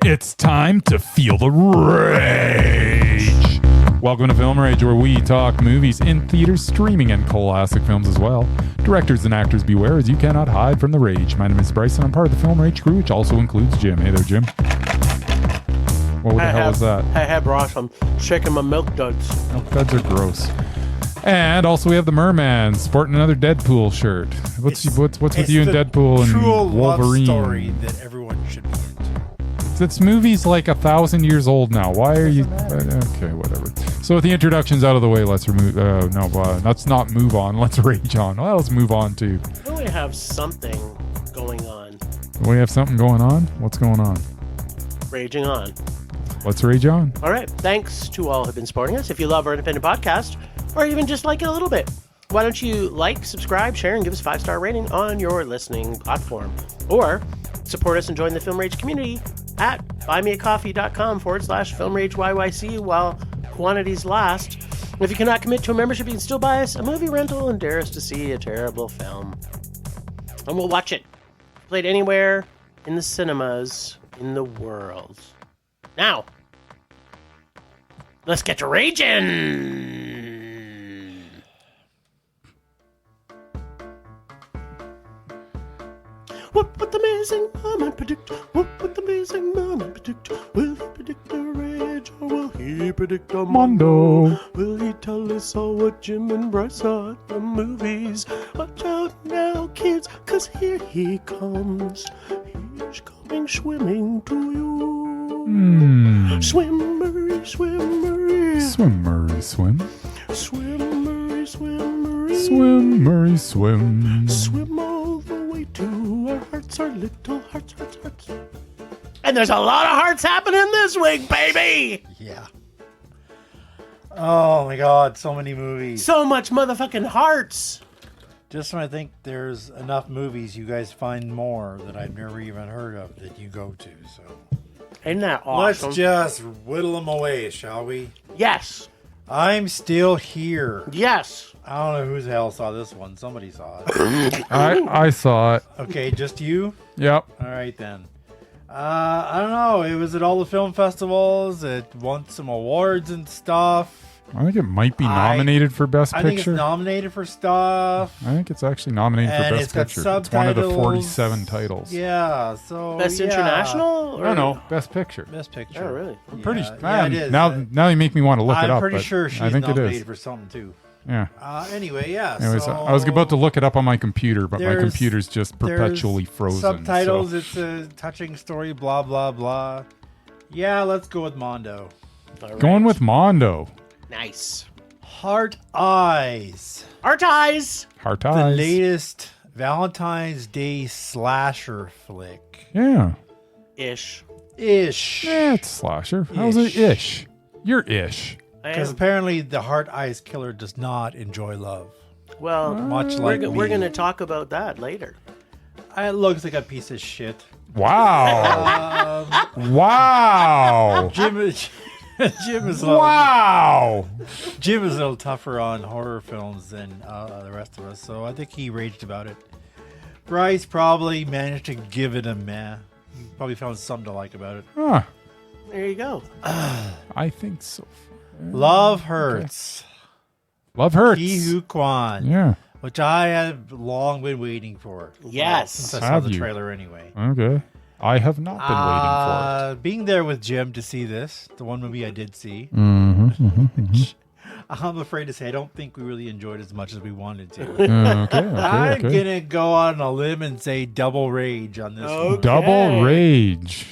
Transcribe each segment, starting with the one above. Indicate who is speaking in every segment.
Speaker 1: It's time to feel the rage. Welcome to Film Rage, where we talk movies in theaters, streaming, and classic films as well. Directors and actors beware, as you cannot hide from the rage. My name is Bryce, and I'm part of the Film Rage crew, which also includes Jim. Hey there, Jim. What the hell was that?
Speaker 2: Hey, Bryce, I'm shaking my milk duds.
Speaker 1: Milk duds are gross. And also we have the Merman sporting another Deadpool shirt. What's with you and Deadpool and Wolverine?
Speaker 3: Love story that everyone should be into.
Speaker 1: This movie's like 1,000 years old now. Why are you? Okay, whatever. So with the introductions out of the way, let's remove. Let's not move on. Let's rage on. Well, let's move on to.
Speaker 2: We have something going on.
Speaker 1: We have something going on. What's going on?
Speaker 2: Raging on.
Speaker 1: Let's rage on.
Speaker 2: All right. Thanks to all who've been supporting us. If you love our independent podcast, or even just like it a little bit, why don't you like, subscribe, share, and give us a 5-star rating on your listening platform, or support us and join the Film Rage community at buymeacoffee.com/FilmRageYYC while quantities last. If you cannot commit to a membership, you can still buy us a movie rental and dare us to see a terrible film. And we'll watch it. Played anywhere in the cinemas in the world. Now, let's get to raging! What would the amazing moment predict? What would the amazing moment predict? Will he predict a rage or will he predict a
Speaker 1: Mondo?
Speaker 2: Will he tell us all what Jim and Bryce saw at the movies? Watch out now, kids, 'cause here he comes. He's coming swimming to you. Swim, Murray, swim, Murray.
Speaker 1: Swim, Murray, swim.
Speaker 2: Swim, Murray, swim, Murray.
Speaker 1: Swim, Murray, swim.
Speaker 2: Swim all the way to our hearts, our little hearts, hearts, hearts. And there's a lot of hearts happening this week, baby!
Speaker 3: Yeah. Oh my god, so many movies.
Speaker 2: So much motherfucking hearts!
Speaker 3: Just when I think there's enough movies, you guys find more that I've never even heard of that you go to, so.
Speaker 2: Isn't that awesome?
Speaker 3: Let's just whittle them away, shall we?
Speaker 2: Yes.
Speaker 3: I'm still here.
Speaker 2: Yes.
Speaker 3: I don't know who the hell saw this one. Somebody saw it.
Speaker 1: I saw it.
Speaker 3: Okay, just you?
Speaker 1: Yep.
Speaker 3: All right, then. I don't know. It was at all the film festivals. It won some awards and stuff.
Speaker 1: I think it might be nominated for Best
Speaker 3: I
Speaker 1: Picture.
Speaker 3: think it's nominated for stuff.
Speaker 1: I think it's actually nominated
Speaker 3: And
Speaker 1: for
Speaker 3: it's
Speaker 1: Best
Speaker 3: got
Speaker 1: Picture. It's one of the
Speaker 3: subtitles.
Speaker 1: 47 titles.
Speaker 3: Yeah, so
Speaker 2: Best
Speaker 3: yeah.
Speaker 2: international?
Speaker 1: I don't know. Best Picture.
Speaker 3: Best picture.
Speaker 2: Oh, really?
Speaker 1: I'm pretty
Speaker 3: Yeah, it is.
Speaker 1: Now you make me want to look it up.
Speaker 3: I'm pretty
Speaker 1: but
Speaker 3: sure she's
Speaker 1: I think it
Speaker 3: nominated
Speaker 1: is.
Speaker 3: for something too.
Speaker 1: Yeah.
Speaker 3: Anyway, yeah.
Speaker 1: Anyways,
Speaker 3: so
Speaker 1: I was about to look it up on my computer, but my
Speaker 3: there's-
Speaker 1: computer's just perpetually
Speaker 3: there's
Speaker 1: frozen.
Speaker 3: Subtitles.
Speaker 1: so-
Speaker 3: It's a touching story. Blah blah blah. Yeah, let's go with Mondo.
Speaker 2: All right.
Speaker 1: Going with Mondo.
Speaker 2: Nice.
Speaker 3: Heart Eyes.
Speaker 2: Heart eyes!
Speaker 1: Heart
Speaker 3: The
Speaker 1: Eyes.
Speaker 3: latest Valentine's Day slasher flick.
Speaker 1: Yeah.
Speaker 2: Ish.
Speaker 3: Ish.
Speaker 1: Yeah, it's a slasher. How's it ish? You're ish.
Speaker 3: Because apparently the Heart Eyes killer does not enjoy love.
Speaker 2: Well,
Speaker 3: Much
Speaker 2: we're,
Speaker 3: like
Speaker 2: go-
Speaker 3: me.
Speaker 2: we're going to talk about that later.
Speaker 3: It looks like a piece of shit.
Speaker 1: Wow. Wow.
Speaker 3: Jim is a little,
Speaker 1: Wow.
Speaker 3: Jim is a little tougher on horror films than the rest of us, so I think he raged about it. Bryce probably managed to give it a meh. He probably found something to like about it.
Speaker 1: Huh.
Speaker 2: There you go.
Speaker 1: I think so.
Speaker 3: Love Hurts.
Speaker 1: Love hurts.
Speaker 3: Ki Hu Kwan.
Speaker 1: Yeah.
Speaker 3: Which I have long been waiting for.
Speaker 2: Yes.
Speaker 3: Since I saw
Speaker 1: Have
Speaker 3: the
Speaker 1: you?
Speaker 3: trailer anyway.
Speaker 1: Okay. I have not been waiting
Speaker 3: Being there with Jim to see this, the one movie I did see,
Speaker 1: for it. Mm-hmm.
Speaker 3: I'm afraid to say I don't think we really enjoyed it as much as we wanted to.
Speaker 1: Okay.
Speaker 3: I'm
Speaker 1: Okay.
Speaker 3: gonna go out on a limb and say double rage on this one.
Speaker 1: Double Rage.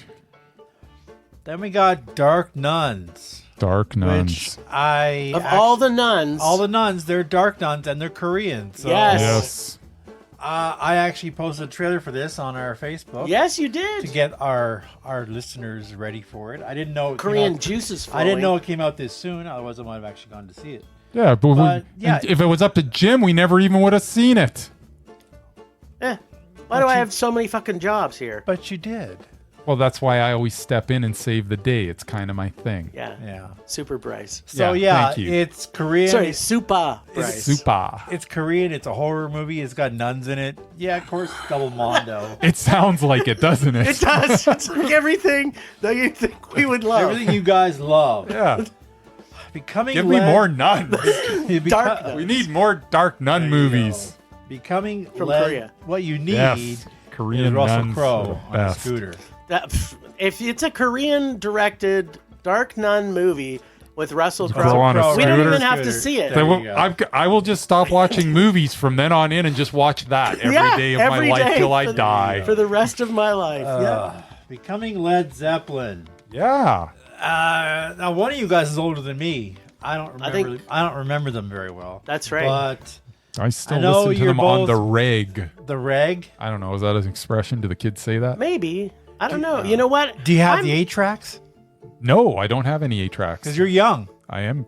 Speaker 3: Then we got Dark Nuns,
Speaker 1: Dark Nuns.
Speaker 3: which I
Speaker 2: Of all the nuns.
Speaker 3: all the nuns, they're dark nuns and they're Korean. So
Speaker 2: Yes.
Speaker 1: Yes.
Speaker 3: I actually posted a trailer for this on our Facebook.
Speaker 2: Yes, you did.
Speaker 3: To get our listeners ready for it. I didn't know it came
Speaker 2: Korean
Speaker 3: out-
Speaker 2: juices flowing.
Speaker 3: I didn't know it came out this soon. Otherwise, I might have actually gone to see it.
Speaker 1: Yeah, but
Speaker 3: But, yeah.
Speaker 1: if it was up to Jim, we never even would have seen it.
Speaker 2: Why do I have so many fucking jobs here?
Speaker 3: But you did.
Speaker 1: Well, that's why I always step in and save the day. It's kind of my thing.
Speaker 2: Yeah.
Speaker 3: Yeah.
Speaker 2: Super Bryce.
Speaker 3: So
Speaker 1: thank you.
Speaker 3: it's Korean.
Speaker 2: Sorry, Super Bryce.
Speaker 1: Super.
Speaker 3: It's Korean. It's a horror movie. It's got nuns in it. Yeah, of course, double mondo.
Speaker 1: It sounds like it, doesn't it?
Speaker 2: It does. It's like everything that you think we would love.
Speaker 3: Everything you guys love.
Speaker 1: Yeah.
Speaker 3: Becoming
Speaker 1: Give me more nuns.
Speaker 2: Dark nuns.
Speaker 1: We need more dark nun movies.
Speaker 3: Becoming
Speaker 2: From
Speaker 3: led,
Speaker 2: Korea.
Speaker 3: What you need
Speaker 1: Yes. Korean
Speaker 3: is Russell
Speaker 1: nuns are
Speaker 3: Crowe
Speaker 1: the
Speaker 3: on a
Speaker 1: best.
Speaker 3: scooter.
Speaker 2: If it's a Korean directed dark nun movie with Russell
Speaker 1: Crowe
Speaker 2: Crowe,
Speaker 1: on a
Speaker 2: we don't
Speaker 1: scooter.
Speaker 2: even have to see it.
Speaker 3: There
Speaker 1: So
Speaker 3: you go.
Speaker 1: I will just stop watching movies from then on in and just watch that every day of my
Speaker 2: every
Speaker 1: life
Speaker 2: day
Speaker 1: till I
Speaker 2: for-
Speaker 1: die.
Speaker 2: for the rest of my life.
Speaker 3: Becoming Led Zeppelin.
Speaker 1: Yeah.
Speaker 3: Now one of you guys is older than me. I don't remember. I don't remember them very well.
Speaker 2: That's right.
Speaker 3: But
Speaker 1: I still
Speaker 3: I know
Speaker 1: listen to
Speaker 3: you're
Speaker 1: them on
Speaker 3: both-
Speaker 1: the reg.
Speaker 3: the reg.
Speaker 1: I don't know. Is that an expression? Do the kids say that?
Speaker 2: Maybe. I don't know. You know what?
Speaker 3: Do you have
Speaker 2: I'm-
Speaker 3: the 8 tracks?
Speaker 1: No, I don't have any 8 tracks.
Speaker 3: Because you're young.
Speaker 1: I'm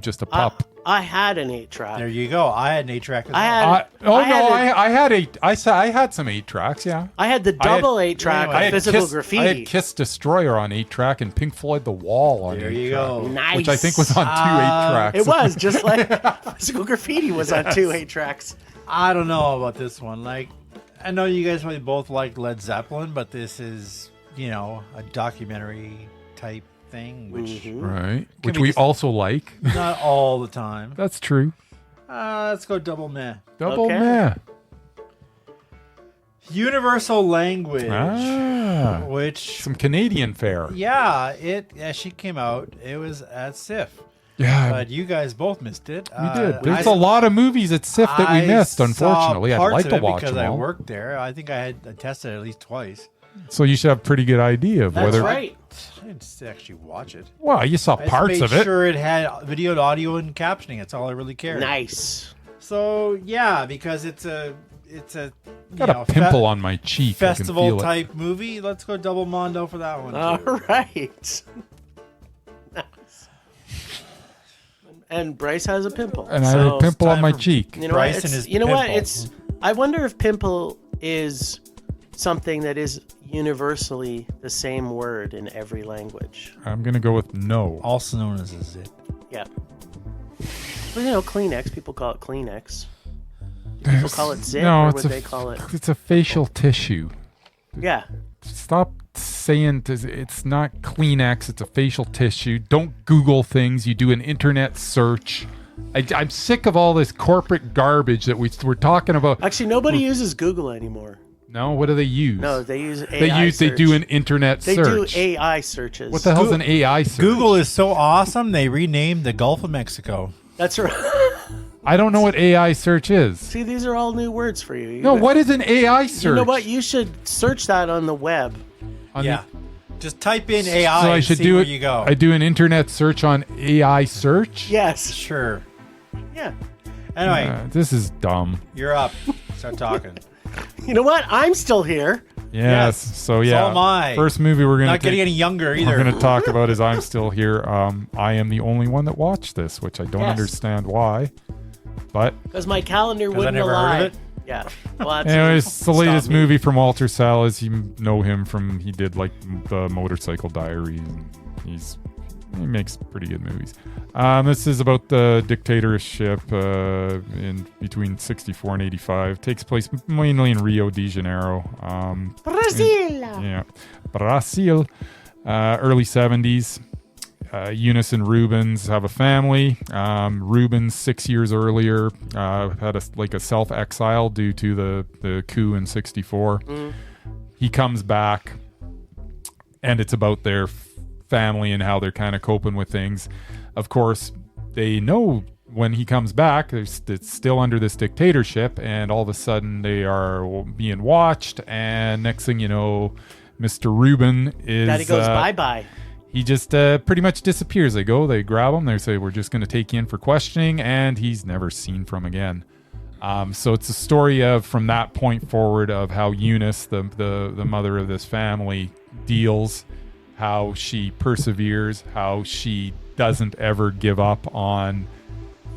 Speaker 1: just a pup.
Speaker 2: I had an 8-track.
Speaker 3: There you go. I had an 8 track.
Speaker 2: I had.
Speaker 1: I had 8. I had some 8 tracks. Yeah.
Speaker 2: I had the double 8-track
Speaker 3: anyway,
Speaker 2: of physical
Speaker 1: I
Speaker 2: graffiti.
Speaker 1: had Kiss Destroyer on 8 track and Pink Floyd The Wall on 8
Speaker 3: There
Speaker 1: track.
Speaker 3: you go.
Speaker 2: Nice.
Speaker 1: Which I think was on 2 8 tracks.
Speaker 2: It was just like physical graffiti was on 2 8-tracks.
Speaker 3: I don't know about this one. Like, I know you guys probably both like Led Zeppelin, but this is, a documentary type thing, which
Speaker 1: Right.
Speaker 3: Can
Speaker 1: Which
Speaker 3: we
Speaker 1: we
Speaker 3: just-
Speaker 1: also like.
Speaker 3: not all the time.
Speaker 1: That's true.
Speaker 3: Let's go double meh.
Speaker 1: Double
Speaker 2: Okay.
Speaker 1: meh.
Speaker 3: Universal language,
Speaker 1: Ah.
Speaker 3: which
Speaker 1: Some Canadian fare.
Speaker 3: she came out. It was at SIF,
Speaker 1: Yeah.
Speaker 3: but you guys both missed it.
Speaker 1: We did. There's a lot of movies at SIF that we missed, unfortunately. I'd like to watch
Speaker 3: because
Speaker 1: them
Speaker 3: I
Speaker 1: all.
Speaker 3: worked there. I think I tested it at least twice.
Speaker 1: So you should have a pretty good idea of
Speaker 2: That's
Speaker 1: whether.
Speaker 2: right.
Speaker 3: I didn't actually watch it.
Speaker 1: Well, you saw
Speaker 3: I just
Speaker 1: parts
Speaker 3: made
Speaker 1: of it.
Speaker 3: sure it had video, audio, and captioning. That's all I really cared.
Speaker 2: Nice.
Speaker 3: So yeah, because it's a
Speaker 1: Got a pimple on my cheek. I can
Speaker 3: festival
Speaker 1: feel it.
Speaker 3: type movie. Let's go double mondo for that one.
Speaker 2: All
Speaker 3: too.
Speaker 2: right. Nice. And Bryce has a pimple.
Speaker 1: And I have a pimple on
Speaker 3: time
Speaker 1: my
Speaker 3: for
Speaker 1: cheek.
Speaker 2: You know
Speaker 3: Bryce
Speaker 2: what?
Speaker 3: and
Speaker 2: It's,
Speaker 3: his
Speaker 2: you know what?
Speaker 3: pimple.
Speaker 2: I wonder if pimple is something that is universally the same word in every language.
Speaker 1: I'm going to go with no.
Speaker 3: Also known as a zit.
Speaker 2: Yeah. Well, Kleenex. People call it Kleenex. People call it zip, or would they call it?
Speaker 1: It's a facial tissue.
Speaker 2: Yeah.
Speaker 1: Stop saying it's not Kleenex. It's a facial tissue. Don't Google things. You do an internet search. I'm sick of all this corporate garbage that we're talking about.
Speaker 2: Actually, nobody uses Google anymore.
Speaker 1: No, what do they use?
Speaker 2: No, they use AI.
Speaker 1: They do an internet
Speaker 2: They
Speaker 1: search.
Speaker 2: do AI searches.
Speaker 1: What the hell's an AI search?
Speaker 3: Google is so awesome. They renamed the Gulf of Mexico.
Speaker 2: That's right.
Speaker 1: I don't know what AI search is.
Speaker 2: See, these are all new words for you.
Speaker 1: No, what is an AI search?
Speaker 2: You know what? You should search that on the web.
Speaker 1: On
Speaker 3: Yeah. Just type in
Speaker 1: the-
Speaker 3: AI
Speaker 1: so I
Speaker 3: and
Speaker 1: should
Speaker 3: see
Speaker 1: do
Speaker 3: where
Speaker 1: it.
Speaker 3: you go.
Speaker 1: I do an internet search on AI search.
Speaker 2: Yes.
Speaker 3: Sure.
Speaker 2: Yeah.
Speaker 3: Anyway,
Speaker 1: This is dumb.
Speaker 3: you're up. Start talking.
Speaker 2: You know what? I'm still here.
Speaker 1: Yes.
Speaker 3: Yes.
Speaker 1: So yeah.
Speaker 3: So am I.
Speaker 1: First movie we're gonna
Speaker 3: Not getting any younger either.
Speaker 1: we're gonna talk about is I'm Still Here. I am the only one that watched this, which I don't
Speaker 2: Yes.
Speaker 1: understand why. But
Speaker 2: Because my calendar
Speaker 3: 'Cause I
Speaker 2: wouldn't
Speaker 3: never
Speaker 2: allow
Speaker 3: heard of
Speaker 2: it.
Speaker 3: it?
Speaker 2: Yeah. Well, that's
Speaker 1: anyways, it's the
Speaker 2: stop
Speaker 1: latest
Speaker 2: me.
Speaker 1: movie from Walter Salles. You know him from he did like the Motorcycle Diaries. And he makes pretty good movies. This is about the dictatorship in between 64 and 85. Takes place mainly in Rio de Janeiro.
Speaker 2: Brazil.
Speaker 1: Yeah, Brazil. Early 70s. Eunice and Rubens have a family. Rubens 6 years earlier had a self-exile due to the coup in 64. He comes back, and it's about their family and how they're kind of coping with things. Of course, they know when he comes back, it's still under this dictatorship, and all of a sudden they are being watched, and next thing you know, Mr. Rubin is...
Speaker 2: Daddy goes bye-bye.
Speaker 1: He just pretty much disappears. They grab him, they say, we're just going to take you in for questioning, and he's never seen from again. So it's a story of, from that point forward, of how Eunice, the mother of this family, deals, how she perseveres, how she doesn't ever give up on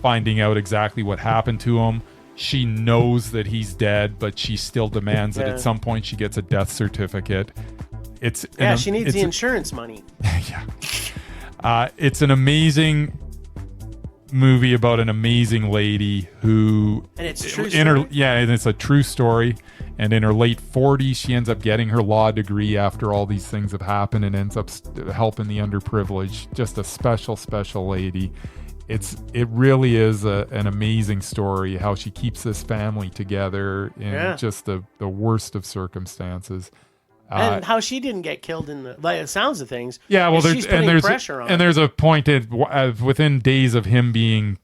Speaker 1: finding out exactly what happened to him. She knows that he's dead, but she still demands that
Speaker 2: Yeah.
Speaker 1: at some point she gets a death certificate. It's
Speaker 2: she needs the insurance money.
Speaker 1: Yeah. It's an amazing movie about an amazing lady who,
Speaker 2: and it's true.
Speaker 1: And it's a true story. And in her late 40s, she ends up getting her law degree after all these things have happened, and ends up helping the underprivileged. Just a special, special lady. It really is an amazing story, how she keeps this family together in just the worst of circumstances.
Speaker 2: And how she didn't get killed in the sounds of things.
Speaker 1: Yeah, well,
Speaker 2: she's putting pressure on.
Speaker 1: And there's a point within days of him being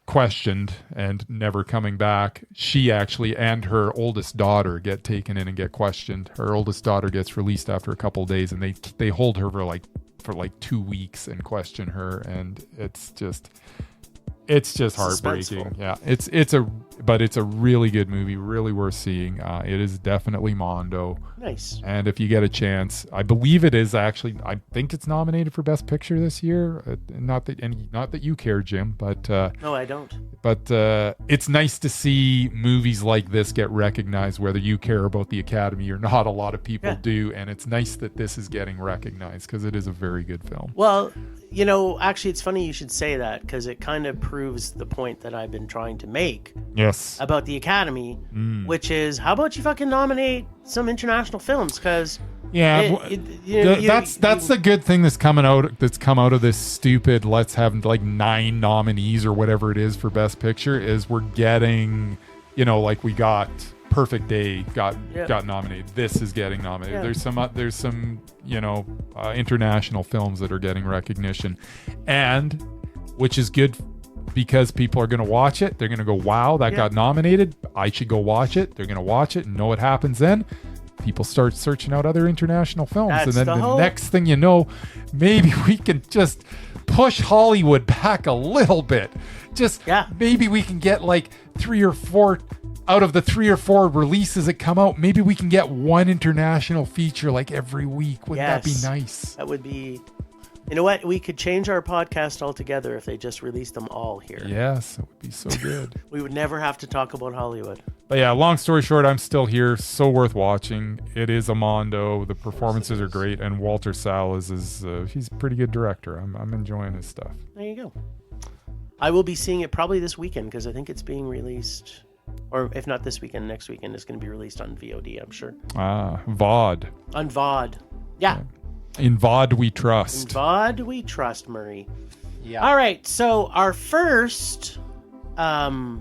Speaker 1: questioned and never coming back, she actually and her oldest daughter get taken in and get questioned. Her oldest daughter gets released after a couple of days, and they hold her for like 2 weeks and question her, and it's just heartbreaking.
Speaker 2: Suspenseful.
Speaker 1: Yeah, but it's a really good movie, really worth seeing. It is definitely Mondo.
Speaker 2: Nice.
Speaker 1: And if you get a chance, I believe it is actually. I think it's nominated for Best Picture this year. Not that you care, Jim, but
Speaker 2: no, I don't.
Speaker 1: But it's nice to see movies like this get recognized, whether you care about the Academy or not. A lot of people do, and it's nice that this is getting recognized because it is a very good film.
Speaker 2: Well, actually, it's funny you should say that because it kind of proves the point that I've been trying to make.
Speaker 1: Yes.
Speaker 2: About the Academy, which is, how about you fucking nominate some international films? Because
Speaker 1: that's the good thing that's come out of this stupid let's have like 9 nominees or whatever it is for Best Picture is we're getting, like we got Perfect Day got nominated. This is getting nominated. There's some international films that are getting recognition, and which is good because people are going to watch it. They're going to go, wow, that got nominated. I should go watch it. They're going to watch it and know what happens then. People start searching out other international films. And then the next thing you know, maybe we can just push Hollywood back a little bit. Maybe we can get like 3 or 4 out of the 3 or 4 releases that come out. Maybe we can get one international feature like every week. Wouldn't that be nice?
Speaker 2: That would be... You know what? We could change our podcast altogether if they just released them all here.
Speaker 1: Yes, it would be so good.
Speaker 2: We would never have to talk about Hollywood.
Speaker 1: But yeah, long story short, I'm still here. So worth watching. It is a Mondo. The performances are great, and Walter Salles he's a pretty good director. I'm enjoying his stuff.
Speaker 2: There you go. I will be seeing it probably this weekend because I think it's being released, or if not this weekend, next weekend it's going to be released on VOD. I'm sure.
Speaker 1: VOD.
Speaker 2: On VOD. Yeah.
Speaker 1: In VOD we trust.
Speaker 2: In VOD we trust, Murray.
Speaker 3: Yeah.
Speaker 2: All right. So our first love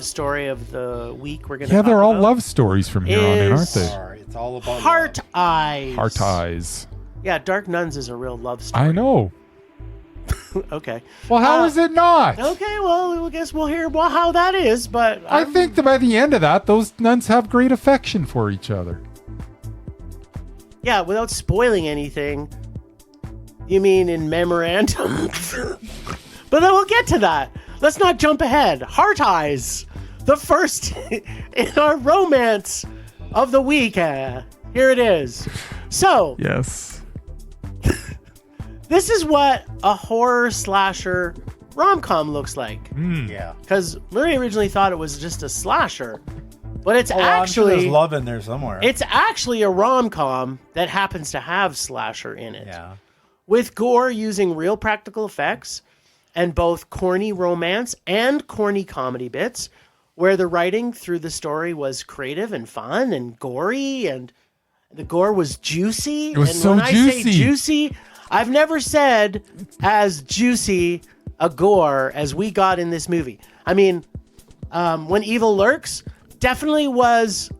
Speaker 2: story of the week we're going to
Speaker 1: they're all love stories from here on in, aren't they?
Speaker 3: It's all about
Speaker 2: Heart Eyes.
Speaker 1: Heart Eyes.
Speaker 2: Yeah, Dark Nuns is a real love story.
Speaker 1: I know.
Speaker 2: Okay.
Speaker 1: Well, how is it not?
Speaker 2: Okay, well, I guess we'll hear how that is, but...
Speaker 1: I think that by the end of that, those nuns have great affection for each other.
Speaker 2: Yeah, without spoiling anything, you mean in memorandum? But then we'll get to that. Let's not jump ahead. Heart Eyes, the first in our romance of the week. Here it is. So...
Speaker 1: Yes.
Speaker 2: This is what a horror slasher rom-com looks like.
Speaker 3: Yeah.
Speaker 2: Because Murray originally thought it was just a slasher. But it's actually...
Speaker 3: I'm sure there's love in there somewhere.
Speaker 2: It's actually a rom-com that happens to have slasher in it.
Speaker 3: Yeah.
Speaker 2: With gore using real practical effects and both corny romance and corny comedy bits, where the writing through the story was creative and fun and gory, and the gore was juicy.
Speaker 1: It was
Speaker 2: and
Speaker 1: so
Speaker 2: when
Speaker 1: juicy.
Speaker 2: I say juicy, I've never said as juicy a gore as we got in this movie. I mean, When Evil Lurks definitely was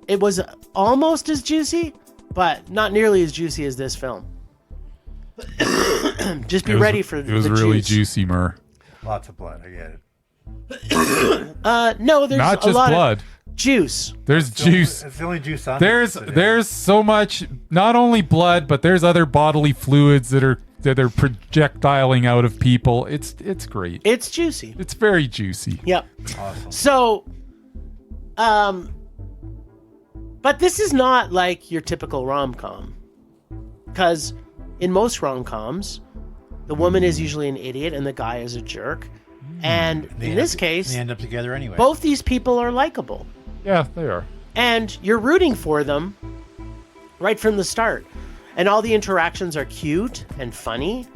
Speaker 2: almost as juicy, but not nearly as juicy as this film. Just be ready for the juice.
Speaker 1: It was really juicy, Mur.
Speaker 3: Lots of blood, I get it.
Speaker 2: No, there's
Speaker 1: not just blood.
Speaker 2: Of juice.
Speaker 1: There's juice.
Speaker 3: It's the only juice on
Speaker 1: There's so much, not only blood, but there's other bodily fluids that are projectiling out of people. It's great.
Speaker 2: It's juicy.
Speaker 1: It's very juicy.
Speaker 2: Yep.
Speaker 3: Awesome.
Speaker 2: So, but this is not like your typical rom-com, because in most rom-coms, the woman is usually an idiot and the guy is a jerk. And in this case,
Speaker 3: they end up together anyway.
Speaker 2: Both these people are likable.
Speaker 1: Yeah, they are.
Speaker 2: And you're rooting for them right from the start. And all the interactions are cute and funny.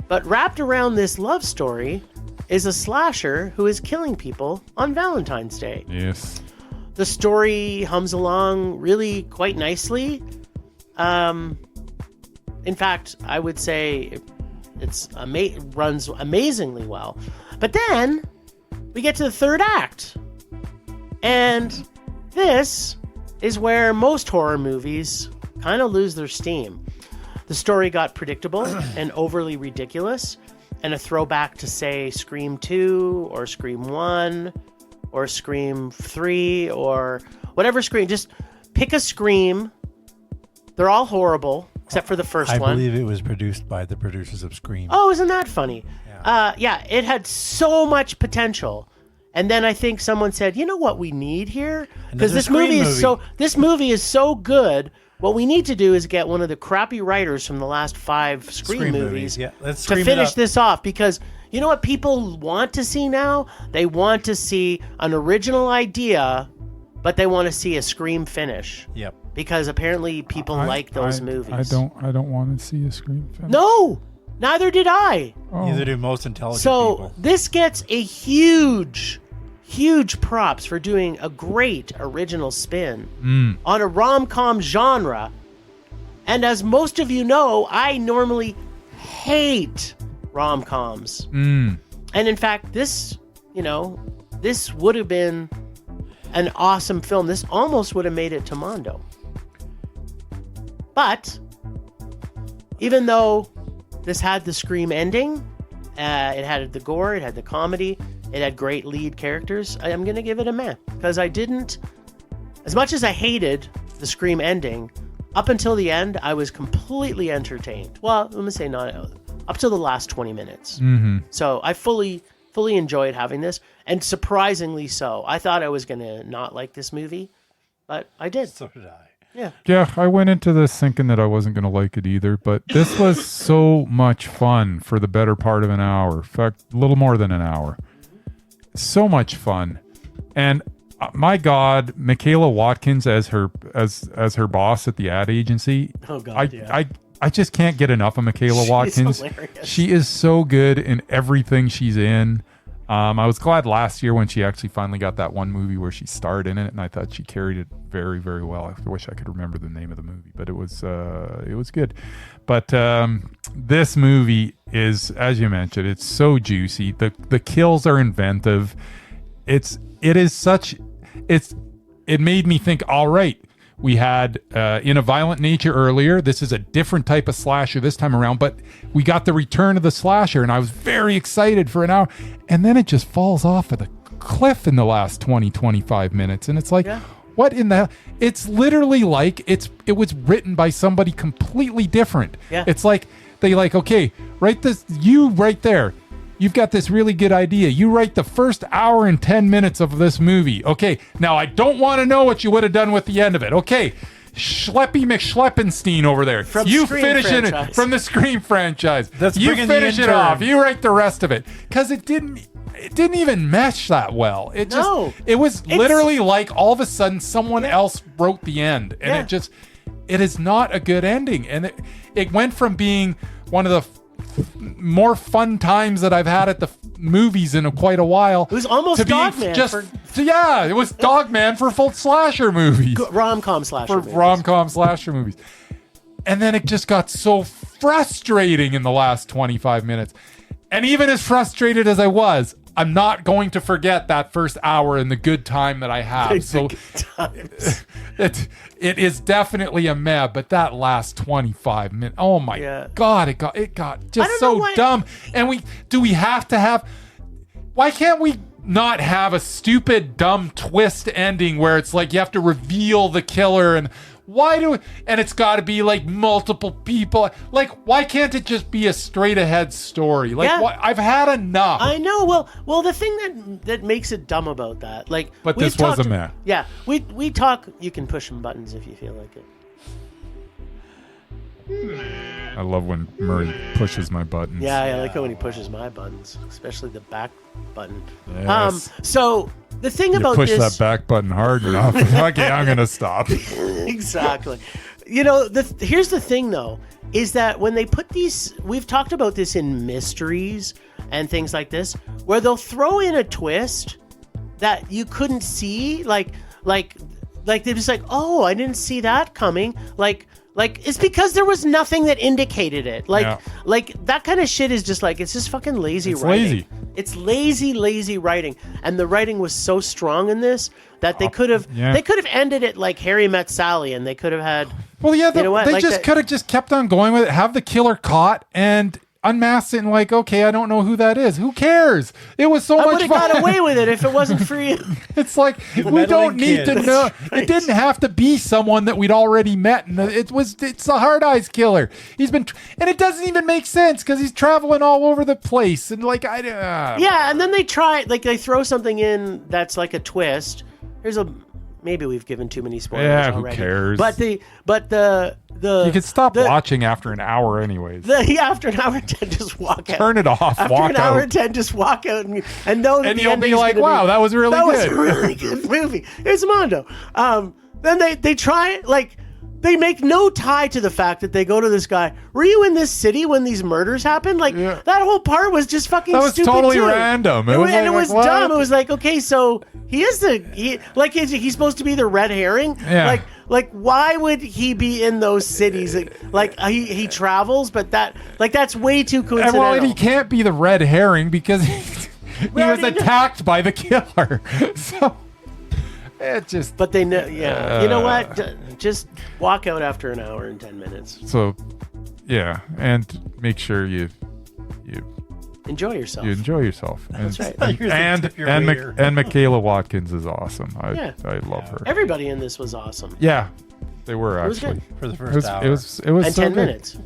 Speaker 2: But wrapped around this love story is a slasher who is killing people on Valentine's Day.
Speaker 1: Yes.
Speaker 2: The story hums along really quite nicely. In fact, I would say it runs amazingly well. But then we get to the third act. And this is where most horror movies kind of lose their steam. The story got predictable and overly ridiculous, and a throwback to, say, Scream 2 or Scream 1 or Scream 3 or whatever Scream. Just pick a Scream. They're all horrible, except for the first one.
Speaker 3: I believe it was produced by the producers of Scream.
Speaker 2: Oh, isn't that funny?
Speaker 3: Yeah.
Speaker 2: It had so much potential. And then I think someone said, you know what we need here? Because this movie is so good. What we need to do is get one of the crappy writers from the last 5 Scream movies
Speaker 3: yeah,
Speaker 2: to finish this off. Because you know what people want to see now? They want to see an original idea, but they want to see a Scream finish.
Speaker 3: Yep.
Speaker 2: Because apparently people like those movies.
Speaker 1: I don't want to see a Scream finish.
Speaker 2: No, neither did I.
Speaker 1: Oh.
Speaker 3: Neither do most intelligent
Speaker 2: So
Speaker 3: people.
Speaker 2: this gets a huge props for doing a great original spin on a rom-com genre. And as most of you know, I normally hate rom-coms. And in fact, this would have been an awesome film. This almost would have made it to Mondo. But even though this had the Scream ending, it had the gore, it had the comedy, it had great lead characters, I'm going to give it a meh. Because I didn't, as much as I hated the Scream ending, up until the end, I was completely entertained. Well, let me say not, up to the last 20 minutes.
Speaker 1: Mm-hmm.
Speaker 2: So I fully enjoyed having this, and surprisingly so. I thought I was going to not like this movie, but I did.
Speaker 3: So did I.
Speaker 1: Yeah, I went into this thinking that I wasn't going to like it either, but this was so much fun for the better part of an hour. In fact, a little more than an hour. So much fun. And my God, Michaela Watkins as her boss at the ad agency.
Speaker 2: Oh God,
Speaker 1: I just can't get enough of Michaela Watkins.
Speaker 2: Hilarious.
Speaker 1: She is so good in everything she's in. I was glad last year when she actually finally got that one movie where she starred in it, and I thought she carried it very, very well. I wish I could remember the name of the movie, but it was good. But this movie is, as you mentioned, it's so juicy. The kills are inventive. It made me think, all right, we had In a Violent Nature earlier. This is a different type of slasher this time around, but we got the return of the slasher, and I was very excited for an hour. And then it just falls off of the cliff in the last 20, 25 minutes. And it's like, what in the hell? It's literally like it was written by somebody completely different.
Speaker 2: Yeah.
Speaker 1: It's like, okay, write this, you right there. You've got this really good idea. You write the first hour and 10 minutes of this movie. Okay, now I don't want to know what you would have done with the end of it. Okay, Schleppy McSchleppenstein over there.
Speaker 2: From
Speaker 1: you
Speaker 2: Scream
Speaker 1: finish
Speaker 2: franchise.
Speaker 1: it from the Scream franchise. You
Speaker 3: bringing the
Speaker 1: finish it
Speaker 3: intern.
Speaker 1: off. You write the rest of it. Because it didn't even mesh that well. It was literally like all of a sudden someone else wrote the end. And it is not a good ending. And it went from being one of the more fun times that I've had at the movies in quite a while.
Speaker 2: It was almost Dogman.
Speaker 1: It was Dogman for full slasher movies.
Speaker 2: Rom-com slasher
Speaker 1: movies. And then it just got so frustrating in the last 25 minutes. And even as frustrated as I was, I'm not going to forget that first hour and the good time that I have. So it is definitely a meh, but that last 25 minutes, oh my God, it got just so dumb. And we have to have, why can't we not have a stupid dumb twist ending where it's like you have to reveal the killer and and it's got to be like multiple people. Like, why can't it just be a straight ahead story? Like, I've had enough.
Speaker 2: I know. Well, the thing that makes it dumb about that, like,
Speaker 1: but this was a meh.
Speaker 2: Yeah, we talk. You can push some buttons if you feel like it.
Speaker 1: I love when Murray pushes my buttons.
Speaker 2: Yeah, I like it when he pushes my buttons, especially the back button.
Speaker 1: Yes.
Speaker 2: So the thing about
Speaker 1: push
Speaker 2: this,
Speaker 1: that back button hard enough. Okay, I'm gonna stop.
Speaker 2: Exactly. here's the thing though, is that when they put these, we've talked about this in mysteries and things like this, where they'll throw in a twist that you couldn't see, like they're just like, oh, I didn't see that coming. Like it's because there was nothing that indicated it. Like that kind of shit is just like, it's just fucking lazy writing. It's lazy writing. And the writing was so strong in this that they could have ended it like Harry Met Sally, and they could have had.
Speaker 1: Well, yeah, they
Speaker 2: like
Speaker 1: just could have just kept on going with it, have the killer caught, and unmasked it, and like, okay, I don't know who that is. Who cares? It was so much fun.
Speaker 2: I would have got away with it if it wasn't for you.
Speaker 1: It's like, we don't need to know. Right. It didn't have to be someone that we'd already met. And it's a Hard Eyes killer. And it doesn't even make sense because he's traveling all over the place. And like,
Speaker 2: yeah, and then they throw something in that's like a twist. Maybe we've given too many spoilers already.
Speaker 1: Who cares?
Speaker 2: But the
Speaker 1: you could stop watching after an hour anyways.
Speaker 2: After an hour and 10, just walk out.
Speaker 1: Turn it off.
Speaker 2: After
Speaker 1: walk
Speaker 2: an hour
Speaker 1: out.
Speaker 2: and 10, just walk out and know that
Speaker 1: and you'll be like, wow, that was really good.
Speaker 2: That was a really good movie. It's Mondo. Then they try, like, they make no tie to the fact that they go to this guy. Were you in this city when these murders happened? Like, that whole part was just fucking stupid. That was
Speaker 1: totally
Speaker 2: too.
Speaker 1: Random.
Speaker 2: It was dumb. It was like, okay, so he's supposed to be the red herring?
Speaker 1: Yeah.
Speaker 2: Like, why would he be in those cities? Like he travels, but that's way too coincidental.
Speaker 1: Well, and he can't be the red herring because he was attacked by the killer. So it just.
Speaker 2: But they know. Yeah. You know what? Just walk out after an hour and 10 minutes.
Speaker 1: So, yeah, and make sure you
Speaker 2: enjoy yourself.
Speaker 1: You enjoy yourself.
Speaker 2: That's right.
Speaker 1: And Michaela Watkins is awesome. I love her.
Speaker 2: Everybody in this was awesome.
Speaker 1: Yeah, they were actually.
Speaker 2: It was good.
Speaker 3: For the first hour.
Speaker 1: It was
Speaker 2: and
Speaker 1: so
Speaker 2: 10
Speaker 1: good.
Speaker 2: minutes.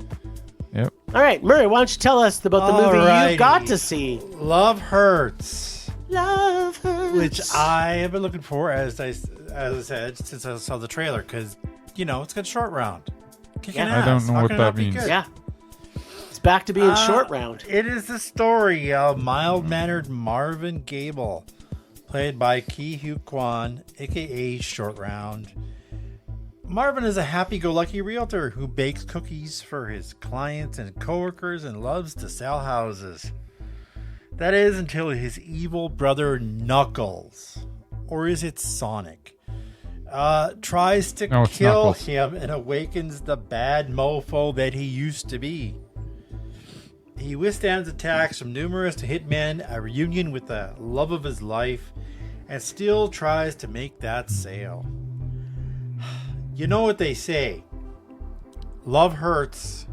Speaker 1: Yep.
Speaker 2: All right, Murray, why don't you tell us about the movie you got to see?
Speaker 3: Love Hurts.
Speaker 2: Love Hurts.
Speaker 3: Which I have been looking for, as I said, since I saw the trailer, because, it's got Short Round. Kicking ass.
Speaker 1: I don't know what that means.
Speaker 2: Yeah. It's back to being Short Round.
Speaker 3: It is the story of mild-mannered Marvin Gable, played by Ki Hu Kwan, a.k.a. Short Round. Marvin is a happy-go-lucky realtor who bakes cookies for his clients and coworkers and loves to sell houses. That is until his evil brother Knuckles, or is it Sonic, tries to kill
Speaker 1: Knuckles.
Speaker 3: him and awakens the bad mofo that he used to be. He withstands attacks from numerous hitmen, a reunion with the love of his life, and still tries to make that sale. You know what they say. Love hurts,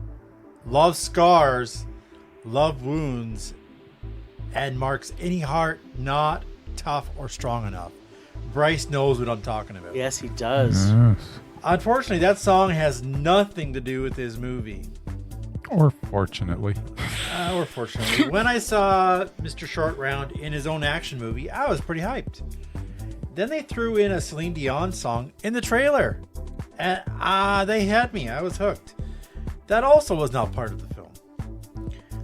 Speaker 3: love scars, love wounds, and marks any heart not tough or strong enough. Bryce knows what I'm talking about.
Speaker 2: Yes, he does.
Speaker 1: Yes.
Speaker 3: Unfortunately, that song has nothing to do with this movie.
Speaker 1: Or fortunately.
Speaker 3: When I saw Mr. Short Round in his own action movie, I was pretty hyped. Then they threw in a Celine Dion song in the trailer. And they had me. I was hooked. That also was not part of the film.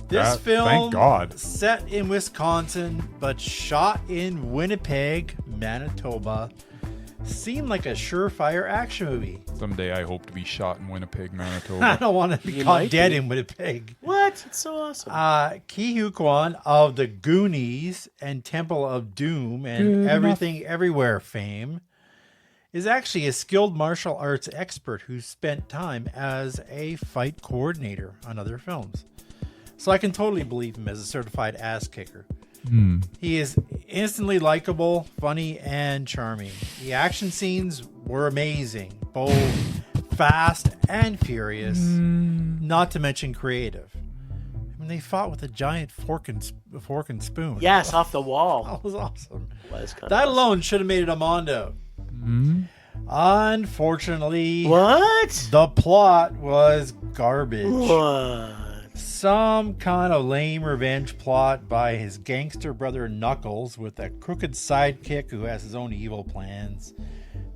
Speaker 3: This film,
Speaker 1: thank God,
Speaker 3: set in Wisconsin, but shot in Winnipeg, Manitoba, seemed like a surefire action movie.
Speaker 1: Someday I hope to be shot in Winnipeg, Manitoba.
Speaker 3: I don't want to be caught dead in Winnipeg.
Speaker 2: What? It's so awesome.
Speaker 3: Ki Hu Kwan of the Goonies and Temple of Doom and Everything Everywhere fame is actually a skilled martial arts expert who spent time as a fight coordinator on other films. So I can totally believe him as a certified ass kicker. He is instantly likable, funny, and charming. The action scenes were amazing, both fast and furious, not to mention creative. I mean, they fought with a giant fork and spoon.
Speaker 2: Yes, off the wall.
Speaker 3: That was awesome.
Speaker 2: That
Speaker 3: alone should have made it a Mondo. Unfortunately,
Speaker 2: what?
Speaker 3: The plot was garbage.
Speaker 2: What?
Speaker 3: Some kind of lame revenge plot by his gangster brother Knuckles with a crooked sidekick who has his own evil plans.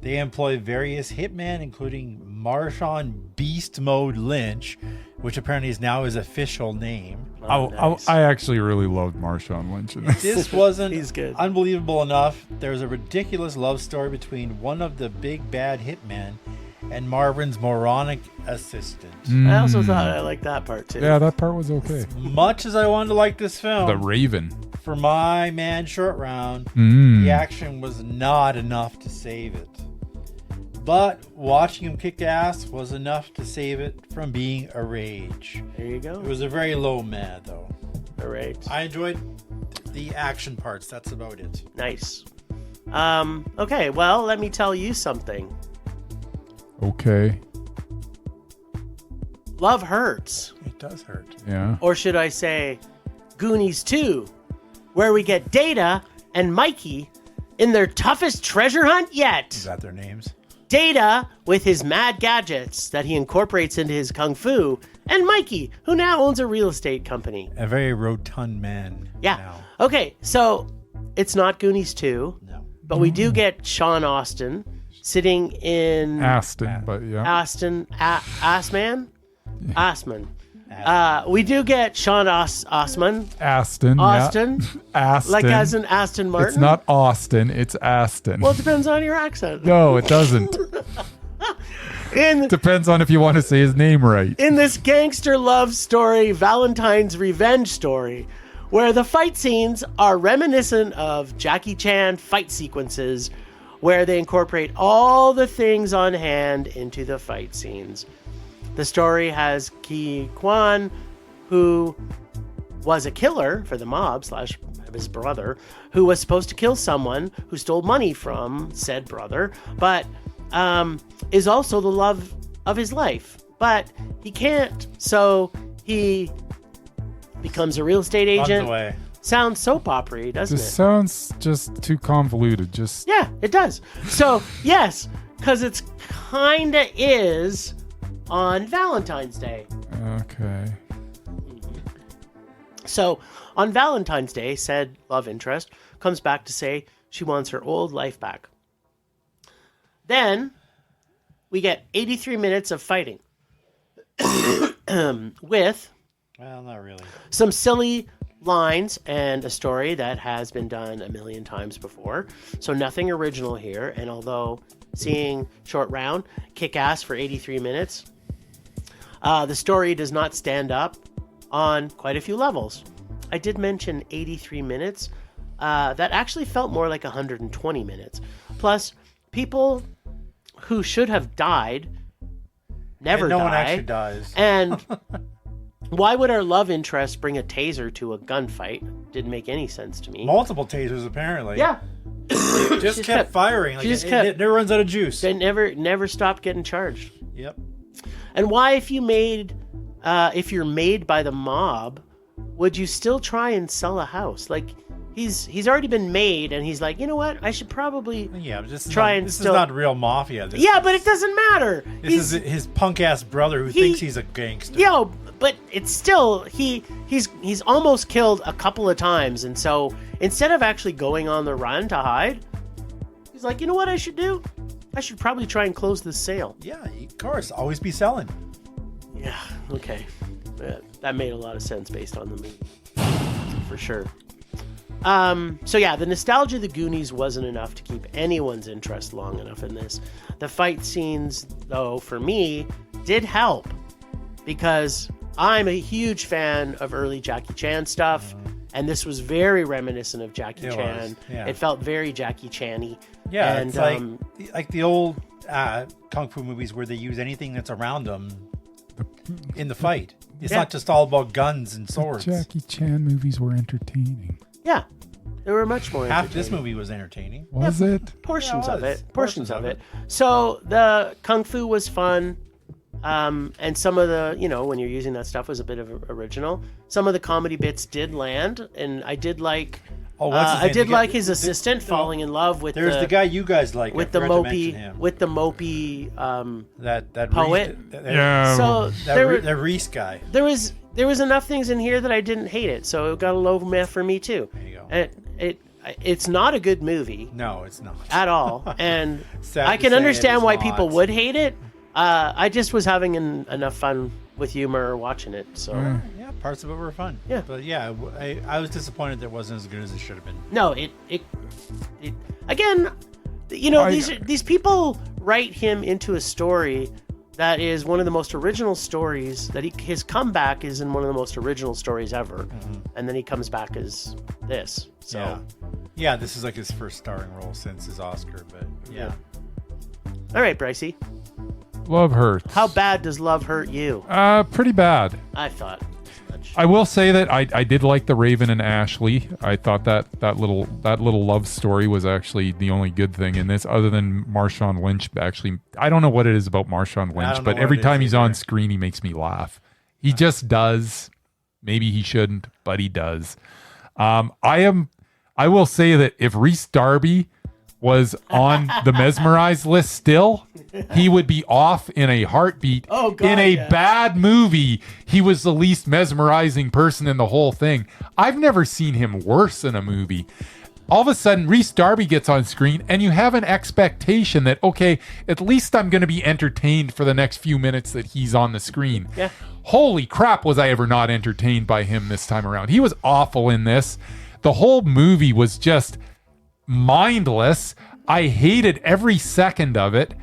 Speaker 3: They employ various hitmen, including Marshawn Beast Mode Lynch, which apparently is now his official name.
Speaker 2: Nice.
Speaker 1: I actually really loved Marshawn Lynch in this.
Speaker 3: This wasn't
Speaker 2: He's good.
Speaker 3: Unbelievable enough. There's a ridiculous love story between one of the big bad hitmen and Marvin's moronic assistant.
Speaker 2: I also thought I liked that part too.
Speaker 1: Yeah, that part was okay.
Speaker 3: Much as I wanted to like this film,
Speaker 1: The Raven.
Speaker 3: for my man Short Round, the action was not enough to save it. But watching him kick ass was enough to save it from being a rage.
Speaker 2: There you go.
Speaker 3: It was a very low mad, though.
Speaker 2: All right.
Speaker 3: I enjoyed the action parts. That's about it.
Speaker 2: Nice. Okay, well, let me tell you something.
Speaker 1: Okay.
Speaker 2: Love hurts.
Speaker 3: It does hurt.
Speaker 1: Yeah.
Speaker 2: Or should I say Goonies 2, where we get Data and Mikey in their toughest treasure hunt yet.
Speaker 3: Is that their names?
Speaker 2: Data with his mad gadgets that he incorporates into his kung fu, and Mikey, who now owns a real estate company.
Speaker 3: A very rotund man.
Speaker 2: Yeah.
Speaker 3: Now.
Speaker 2: Okay, so it's not Goonies 2,
Speaker 3: No.
Speaker 2: but we do get Sean Austin sitting in
Speaker 1: Aston, but yeah.
Speaker 2: Assman. We do get Sean Osman.
Speaker 1: Aston.
Speaker 2: Austin.
Speaker 1: Yeah. Aston.
Speaker 2: Like as in Aston Martin.
Speaker 1: It's not Austin, it's Aston.
Speaker 2: Well, it depends on your accent.
Speaker 1: No, it doesn't. Depends on if you want to say his name right.
Speaker 2: In this gangster love story, Valentine's revenge story, where the fight scenes are reminiscent of Jackie Chan fight sequences, where they incorporate all the things on hand into the fight scenes. The story has Ki Kwan, who was a killer for the mob / his brother, who was supposed to kill someone who stole money from said brother, but is also the love of his life. But he can't, so he becomes a real estate agent.
Speaker 3: Runs away.
Speaker 2: Sounds soap opera-y, doesn't
Speaker 1: This
Speaker 2: it?
Speaker 1: sounds just too convoluted. Just
Speaker 2: Yeah, it does. So, yes, because it's kinda is on Valentine's Day.
Speaker 1: okay.
Speaker 2: So, on Valentine's Day, said love interest comes back to say she wants her old life back. Then, we get 83 minutes of fighting. With
Speaker 3: Well, not really.
Speaker 2: some silly lines and a story that has been done a million times before. So nothing original here. And although seeing Short Round kick ass for 83 minutes, the story does not stand up on quite a few levels. I did mention 83 minutes. That actually felt more like 120 minutes. Plus, people who should have died never
Speaker 3: And no
Speaker 2: die.
Speaker 3: one actually dies.
Speaker 2: And why would our love interest bring a taser to a gunfight? Didn't make any sense to me.
Speaker 3: Multiple tasers, apparently.
Speaker 2: Yeah,
Speaker 3: Just kept firing. Like
Speaker 2: she just
Speaker 3: it
Speaker 2: kept-
Speaker 3: never runs out of juice.
Speaker 2: they never stopped getting charged.
Speaker 3: Yep.
Speaker 2: And why, if you're made by the mob, would you still try and sell a house? Like he's already been made, and he's like, you know what? I should probably.
Speaker 3: Yeah, but this is
Speaker 2: Try
Speaker 3: not,
Speaker 2: and
Speaker 3: this
Speaker 2: still-
Speaker 3: is not real mafia. This
Speaker 2: Yeah,
Speaker 3: is,
Speaker 2: but it doesn't matter.
Speaker 3: This is his punk ass brother who thinks he's a gangster.
Speaker 2: Yo, but it's still he's almost killed a couple of times, and so instead of actually going on the run to hide, he's like, you know what I should do? I should probably try and close this sale.
Speaker 3: Yeah, of course. Always be selling.
Speaker 2: Yeah, okay. That made a lot of sense based on the movie. For sure. So yeah, the nostalgia of the Goonies wasn't enough to keep anyone's interest long enough in this. The fight scenes, though, for me, did help. Because I'm a huge fan of early Jackie Chan stuff. And this was very reminiscent of Jackie Chan.
Speaker 3: Was, yeah.
Speaker 2: It felt very Jackie Chan-y.
Speaker 3: Yeah,
Speaker 2: and,
Speaker 3: it's like the old kung fu movies where they use anything that's around them in the fight. It's
Speaker 2: Yeah.
Speaker 3: not just all about guns and swords.
Speaker 1: Jackie Chan movies were entertaining.
Speaker 2: Yeah, they were much more
Speaker 3: Half this
Speaker 2: entertaining.
Speaker 3: movie was entertaining.
Speaker 1: Was it?
Speaker 2: Portions
Speaker 3: Yeah, it
Speaker 2: of
Speaker 3: was.
Speaker 2: it. Portions of it. So the kung fu was fun. And some of the, when you're using that stuff was a bit of original. Some of the comedy bits did land, and I did like.
Speaker 3: Oh, what's his
Speaker 2: I
Speaker 3: name?
Speaker 2: did
Speaker 3: The
Speaker 2: like
Speaker 3: guy-
Speaker 2: his assistant falling in love with
Speaker 3: There's the guy you guys like.
Speaker 2: with
Speaker 3: I
Speaker 2: the
Speaker 3: forgot to mention him.
Speaker 2: mopey
Speaker 3: that
Speaker 2: poet.
Speaker 1: Yeah.
Speaker 2: So
Speaker 3: that Reese guy.
Speaker 2: there was enough things in here that I didn't hate it, so it got a low meh for me too.
Speaker 3: There you go.
Speaker 2: And it's not a good movie
Speaker 3: No, it's not.
Speaker 2: at all, and
Speaker 3: Sad
Speaker 2: I
Speaker 3: to
Speaker 2: can
Speaker 3: say,
Speaker 2: understand
Speaker 3: it is
Speaker 2: why
Speaker 3: not.
Speaker 2: people would hate it. I just was having enough fun with humor watching it, so.
Speaker 3: Yeah, parts of it were fun.
Speaker 2: Yeah.
Speaker 3: But yeah, I was disappointed that it wasn't as good as it should have been.
Speaker 2: No, it again, You know, these people write him into a story that is one of the most original stories. His comeback is in one of the most original stories ever, and then he comes back as this. So,
Speaker 3: yeah, this is like his first starring role since his Oscar. But yeah.
Speaker 2: All right, Brycey.
Speaker 1: Love hurts.
Speaker 2: How bad does love hurt you?
Speaker 1: Pretty bad.
Speaker 2: I thought.
Speaker 1: I will say that I did like the Raven and Ashley. I thought that little love story was actually the only good thing in this, other than Marshawn Lynch. Actually, I don't know what it is about Marshawn Lynch, but every time he's on screen, he makes me laugh. He just does. Maybe he shouldn't, but he does. I will say that if Rhys Darby was on the mesmerized list still, he would be off in a heartbeat.
Speaker 2: Oh, God,
Speaker 1: in a bad movie, he was the least mesmerizing person in the whole thing. I've never seen him worse in a movie. All of a sudden, Rhys Darby gets on screen, and you have an expectation that, okay, at least I'm going to be entertained for the next few minutes that he's on the screen.
Speaker 2: Yeah.
Speaker 1: Holy crap, was I ever not entertained by him this time around. He was awful in this. The whole movie was just mindless. I hated every second of it.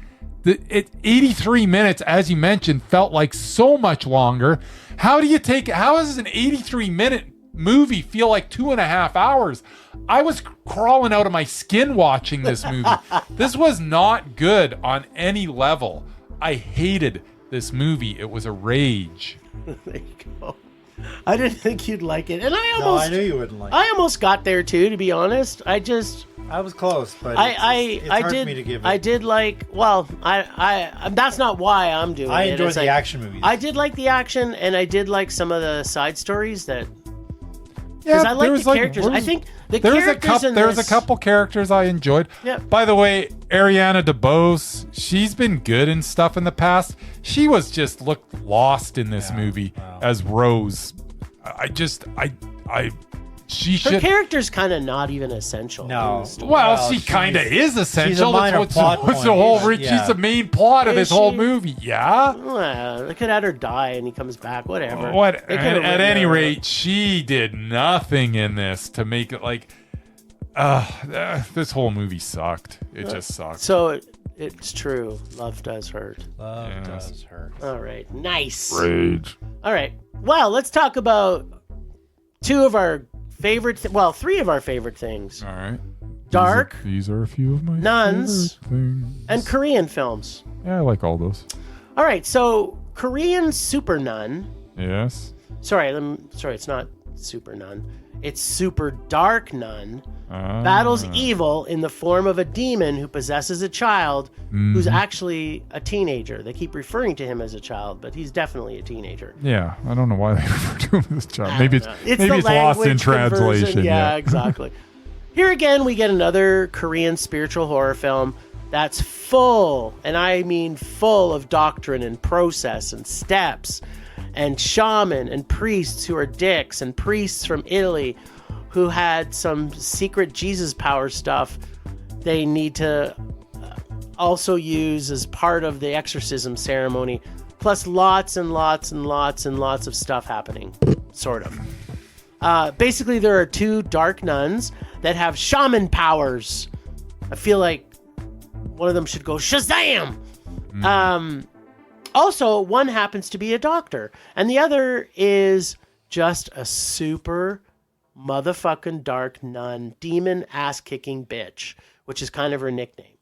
Speaker 1: 83 minutes, as you mentioned, felt like so much longer. How does an 83-minute movie feel like 2.5 hours? I was crawling out of my skin watching this movie. This was not good on any level. I hated this movie. It was a rage.
Speaker 2: There you go. I didn't think you'd like it, and
Speaker 3: I knew you wouldn't like it.
Speaker 2: I almost got there too, to be honest. I was
Speaker 3: close, but it's hard for me to give it.
Speaker 2: I did like. Well, I that's not why I'm doing it.
Speaker 3: I enjoyed the action movies.
Speaker 2: I did like the action, and I did like some of the side stories that.
Speaker 1: Yeah,
Speaker 2: I like the characters. I think the characters
Speaker 1: there was a couple characters I enjoyed.
Speaker 2: Yeah.
Speaker 1: By the way, Ariana DeBose, she's been good in stuff in the past. She was just looked lost in this movie as Rose.
Speaker 2: Her character's kind of not even essential.
Speaker 3: No.
Speaker 1: Well, she kind of is essential.
Speaker 3: She's a minor plot point.
Speaker 1: She's the main plot of this whole movie. Yeah.
Speaker 2: Well, they could have her die and he comes back. Whatever.
Speaker 1: At any rate, she did nothing in this to make it like. This whole movie sucked. It just sucked.
Speaker 2: So it's true. Love does hurt.
Speaker 3: Love does hurt.
Speaker 2: All right. Nice.
Speaker 1: Rage.
Speaker 2: All right. Well, let's talk about three of our favorite things.
Speaker 1: All right.
Speaker 2: Dark.
Speaker 1: These are a few of my
Speaker 2: Nuns
Speaker 1: favorite things.
Speaker 2: And Korean films.
Speaker 1: Yeah, I like all those.
Speaker 2: All right. So Korean Super Nun.
Speaker 1: Yes.
Speaker 2: Sorry, it's not Super Nun. It's Super Dark Nun. Battles evil in the form of a demon who possesses a child who's actually a teenager. They keep referring to him as a child, but he's definitely a teenager.
Speaker 1: Yeah, I don't know why they refer to him as a child. Maybe it's
Speaker 2: lost
Speaker 1: in translation.
Speaker 2: Yeah, exactly. Here again, we get another Korean spiritual horror film that's full, and I mean full, of doctrine and process and steps and shaman and priests who are dicks and priests from Italy who had some secret Jesus power stuff they need to also use as part of the exorcism ceremony, plus lots and lots and lots and lots of stuff happening, sort of. Basically, there are two dark nuns that have shaman powers. I feel like one of them should go Shazam! Also, one happens to be a doctor, and the other is just a super motherfucking dark nun, demon ass-kicking bitch, which is kind of her nickname.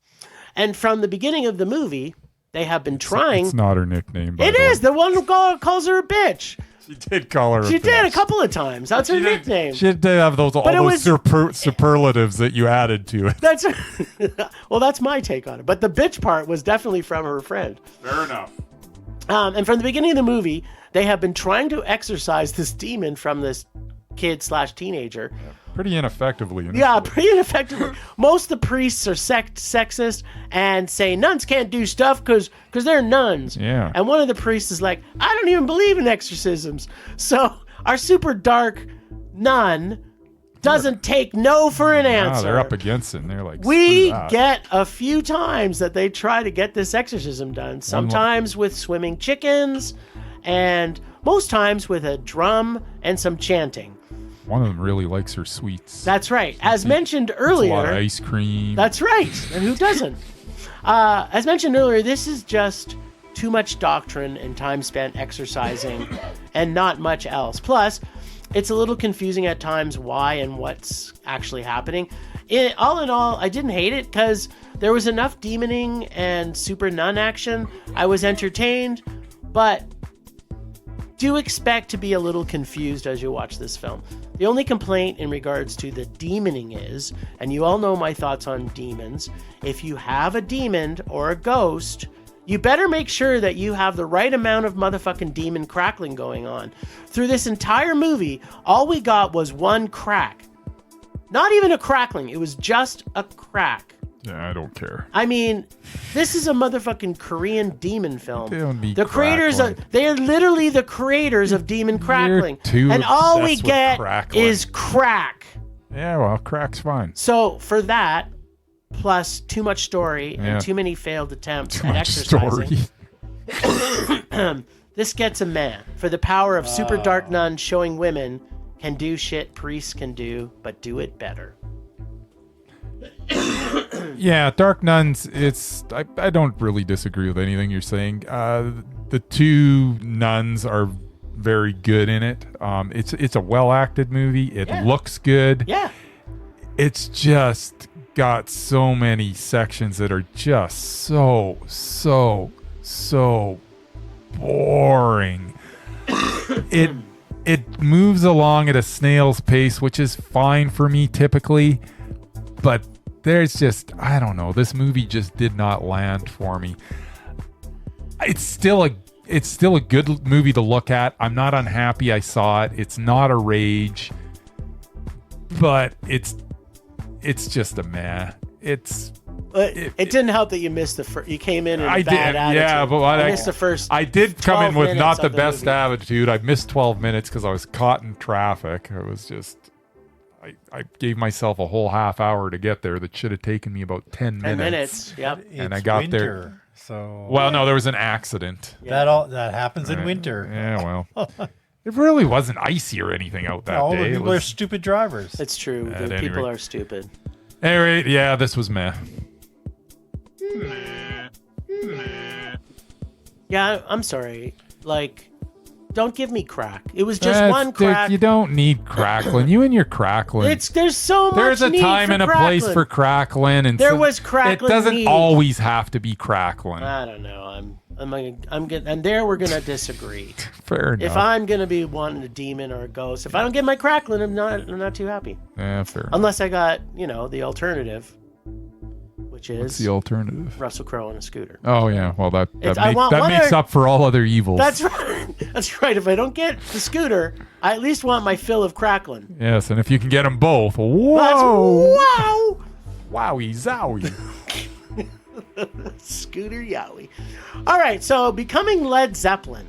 Speaker 2: And from the beginning of the movie, they have been trying...
Speaker 1: It's not her nickname.
Speaker 2: It is! The one who calls her a bitch.
Speaker 1: She did call her a bitch.
Speaker 2: She did a couple of times. That's her nickname.
Speaker 1: She did have all those superlatives that you added to it.
Speaker 2: Well, that's my take on it. But the bitch part was definitely from her friend.
Speaker 1: Fair enough.
Speaker 2: And from the beginning of the movie, they have been trying to exorcise this demon from this kid/teenager.
Speaker 1: Pretty ineffectively.
Speaker 2: Pretty ineffectively. Most of the priests are sexist and say nuns can't do stuff because they're nuns.
Speaker 1: Yeah.
Speaker 2: And one of the priests is like, I don't even believe in exorcisms. So our super dark nun doesn't take no for an answer.
Speaker 1: They're up against it, and they're like,
Speaker 2: we get a few times that they try to get this exorcism done. Sometimes with swimming chickens, and most times with a drum and some chanting.
Speaker 1: one of them really likes her sweets.
Speaker 2: That's right. As mentioned
Speaker 1: A lot of
Speaker 2: earlier.
Speaker 1: ice cream.
Speaker 2: That's right. And who doesn't? As mentioned earlier, this is just too much doctrine and time spent exercising and not much else. Plus, it's a little confusing at times why and what's actually happening. All in all, I didn't hate it because there was enough demoning and super nun action. I was entertained, but do expect to be a little confused as you watch this film. The only complaint in regards to the demoning is, and you all know my thoughts on demons, if you have a demon or a ghost, you better make sure that you have the right amount of motherfucking demon crackling going on. Through this entire movie, all we got was one crack. Not even a crackling, it was just a crack.
Speaker 1: Yeah, I don't care.
Speaker 2: I mean, this is a motherfucking Korean demon film.
Speaker 1: They don't need
Speaker 2: the creators
Speaker 1: crackling.
Speaker 2: they are literally the creators of demon crackling.
Speaker 1: too
Speaker 2: And all we
Speaker 1: obsessed with
Speaker 2: get
Speaker 1: crackling.
Speaker 2: is crack.
Speaker 1: Yeah, well, crack's fine.
Speaker 2: So for that, plus too much story
Speaker 1: Yeah.
Speaker 2: and too many failed attempts
Speaker 1: Too
Speaker 2: at
Speaker 1: much
Speaker 2: exercising,
Speaker 1: story.
Speaker 2: this gets a man for the power of super dark nuns showing women can do shit priests can do, but do it better.
Speaker 1: Yeah, Dark Nuns, I don't really disagree with anything you're saying. The two nuns are very good in it. It's a well-acted movie. It looks good.
Speaker 2: Yeah.
Speaker 1: It's just got so many sections that are just so boring. It moves along at a snail's pace, which is fine for me typically, but there's just, I don't know, this movie just did not land for me. It's still a good movie to look at. I'm not unhappy I saw it. It's not a rage, but it's just a meh.
Speaker 2: It didn't help that you missed the first. You came in
Speaker 1: I
Speaker 2: a bad
Speaker 1: did,
Speaker 2: attitude.
Speaker 1: yeah, but
Speaker 2: I missed the first.
Speaker 1: I did come in
Speaker 2: 12
Speaker 1: with
Speaker 2: minutes
Speaker 1: not the
Speaker 2: of
Speaker 1: best
Speaker 2: movie.
Speaker 1: attitude. I missed 12 minutes because I was caught in traffic. It was just, I gave myself a whole half hour to get there that should have taken me about 10 minutes.
Speaker 2: 10 minutes. Yep.
Speaker 1: And I
Speaker 3: It's
Speaker 1: got
Speaker 3: winter,
Speaker 1: there.
Speaker 3: So
Speaker 1: Well, no, there was an accident.
Speaker 3: that happens in winter.
Speaker 1: Yeah, well, it really wasn't icy or anything out that
Speaker 3: All
Speaker 1: day.
Speaker 3: the
Speaker 1: It
Speaker 3: people are
Speaker 1: was,
Speaker 3: stupid drivers.
Speaker 2: It's true.
Speaker 1: At
Speaker 2: The
Speaker 1: any
Speaker 2: people
Speaker 1: rate.
Speaker 2: are stupid.
Speaker 1: anyway, yeah, this was meh.
Speaker 2: Yeah, I'm sorry. Like, don't give me crack. It was just one crack.
Speaker 1: You don't need crackling. You and your crackling.
Speaker 2: There's so much.
Speaker 1: There's a
Speaker 2: need
Speaker 1: time
Speaker 2: for
Speaker 1: and a
Speaker 2: crackling.
Speaker 1: place for crackling, and
Speaker 2: There was crackling
Speaker 1: It doesn't
Speaker 2: need.
Speaker 1: always have to be crackling.
Speaker 2: I don't know. I'm good. And there we're gonna disagree.
Speaker 1: Fair enough.
Speaker 2: If I'm gonna be wanting a demon or a ghost, if I don't get my crackling, I'm not too happy.
Speaker 1: Yeah, fair.
Speaker 2: Unless I got the alternative, which
Speaker 1: What's
Speaker 2: is
Speaker 1: the alternative?
Speaker 2: Russell Crowe on a scooter.
Speaker 1: Oh yeah, well that
Speaker 2: I want one
Speaker 1: makes
Speaker 2: or-
Speaker 1: up for all other evils.
Speaker 2: That's right. That's right. If I don't get the scooter, I at least want my fill of crackling.
Speaker 1: Yes, and if you can get them both,
Speaker 2: That's
Speaker 1: whoa,
Speaker 2: wow.
Speaker 1: wowie zowie.
Speaker 2: Scooter yowie. All right, so becoming Led Zeppelin.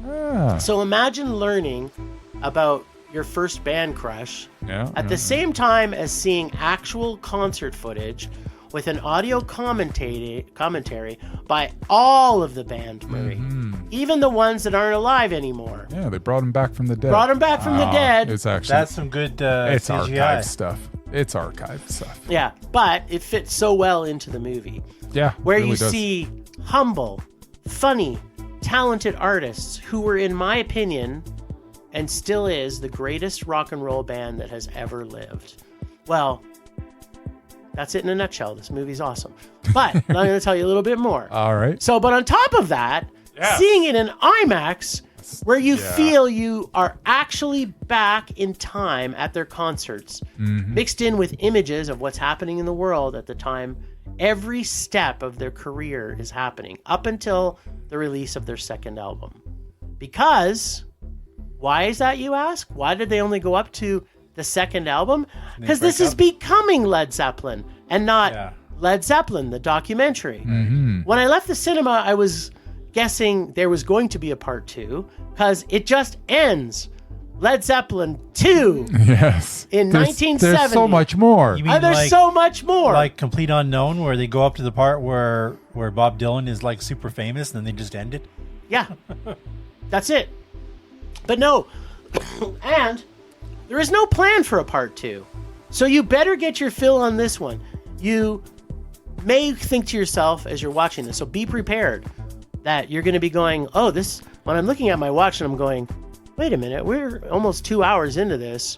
Speaker 1: Ah,
Speaker 2: So imagine learning about your first band crush
Speaker 1: yeah.
Speaker 2: at the same time as seeing actual concert footage with an audio commentary by all of the band, Murray. Even the ones that aren't alive anymore.
Speaker 1: Yeah, they brought him back from the dead.
Speaker 2: Brought 'em back from the dead.
Speaker 1: It's actually
Speaker 3: That's some good
Speaker 1: it's
Speaker 3: CGI.
Speaker 1: archive stuff. It's archive stuff.
Speaker 2: Yeah, but it fits so well into the movie.
Speaker 1: Yeah,
Speaker 2: Where
Speaker 1: really
Speaker 2: you
Speaker 1: does.
Speaker 2: see humble, funny, talented artists who were, in my opinion, and still is, the greatest rock and roll band that has ever lived. Well, that's it in a nutshell. This movie's awesome. But I'm going to tell you a little bit more.
Speaker 1: All right.
Speaker 2: So, but on top of that,
Speaker 1: Yes.
Speaker 2: seeing it in IMAX, where you
Speaker 1: Yeah.
Speaker 2: feel you are actually back in time at their concerts, mixed in with images of what's happening in the world at the time, every step of their career is happening up until the release of their second album. Because, why is that, you ask? Why did they only go up to the second album? Because this is becoming Led Zeppelin and not Led Zeppelin, the documentary. When I left the cinema, I was guessing there was going to be a part 2 because it just ends. Led Zeppelin 2
Speaker 1: Yes.
Speaker 2: in
Speaker 1: There's
Speaker 2: 1970.
Speaker 1: so much more.
Speaker 3: You mean
Speaker 2: And there's
Speaker 3: like,
Speaker 2: so much more.
Speaker 3: like Complete Unknown, where they go up to the part where Bob Dylan is like super famous, and then they just end it?
Speaker 2: Yeah. That's it. But no. And There is no plan for a part 2. So you better get your fill on this one. You may think to yourself as you're watching this, so be prepared that you're going to be going, oh, this, when I'm looking at my watch and I'm going, wait a minute, we're almost 2 hours into this.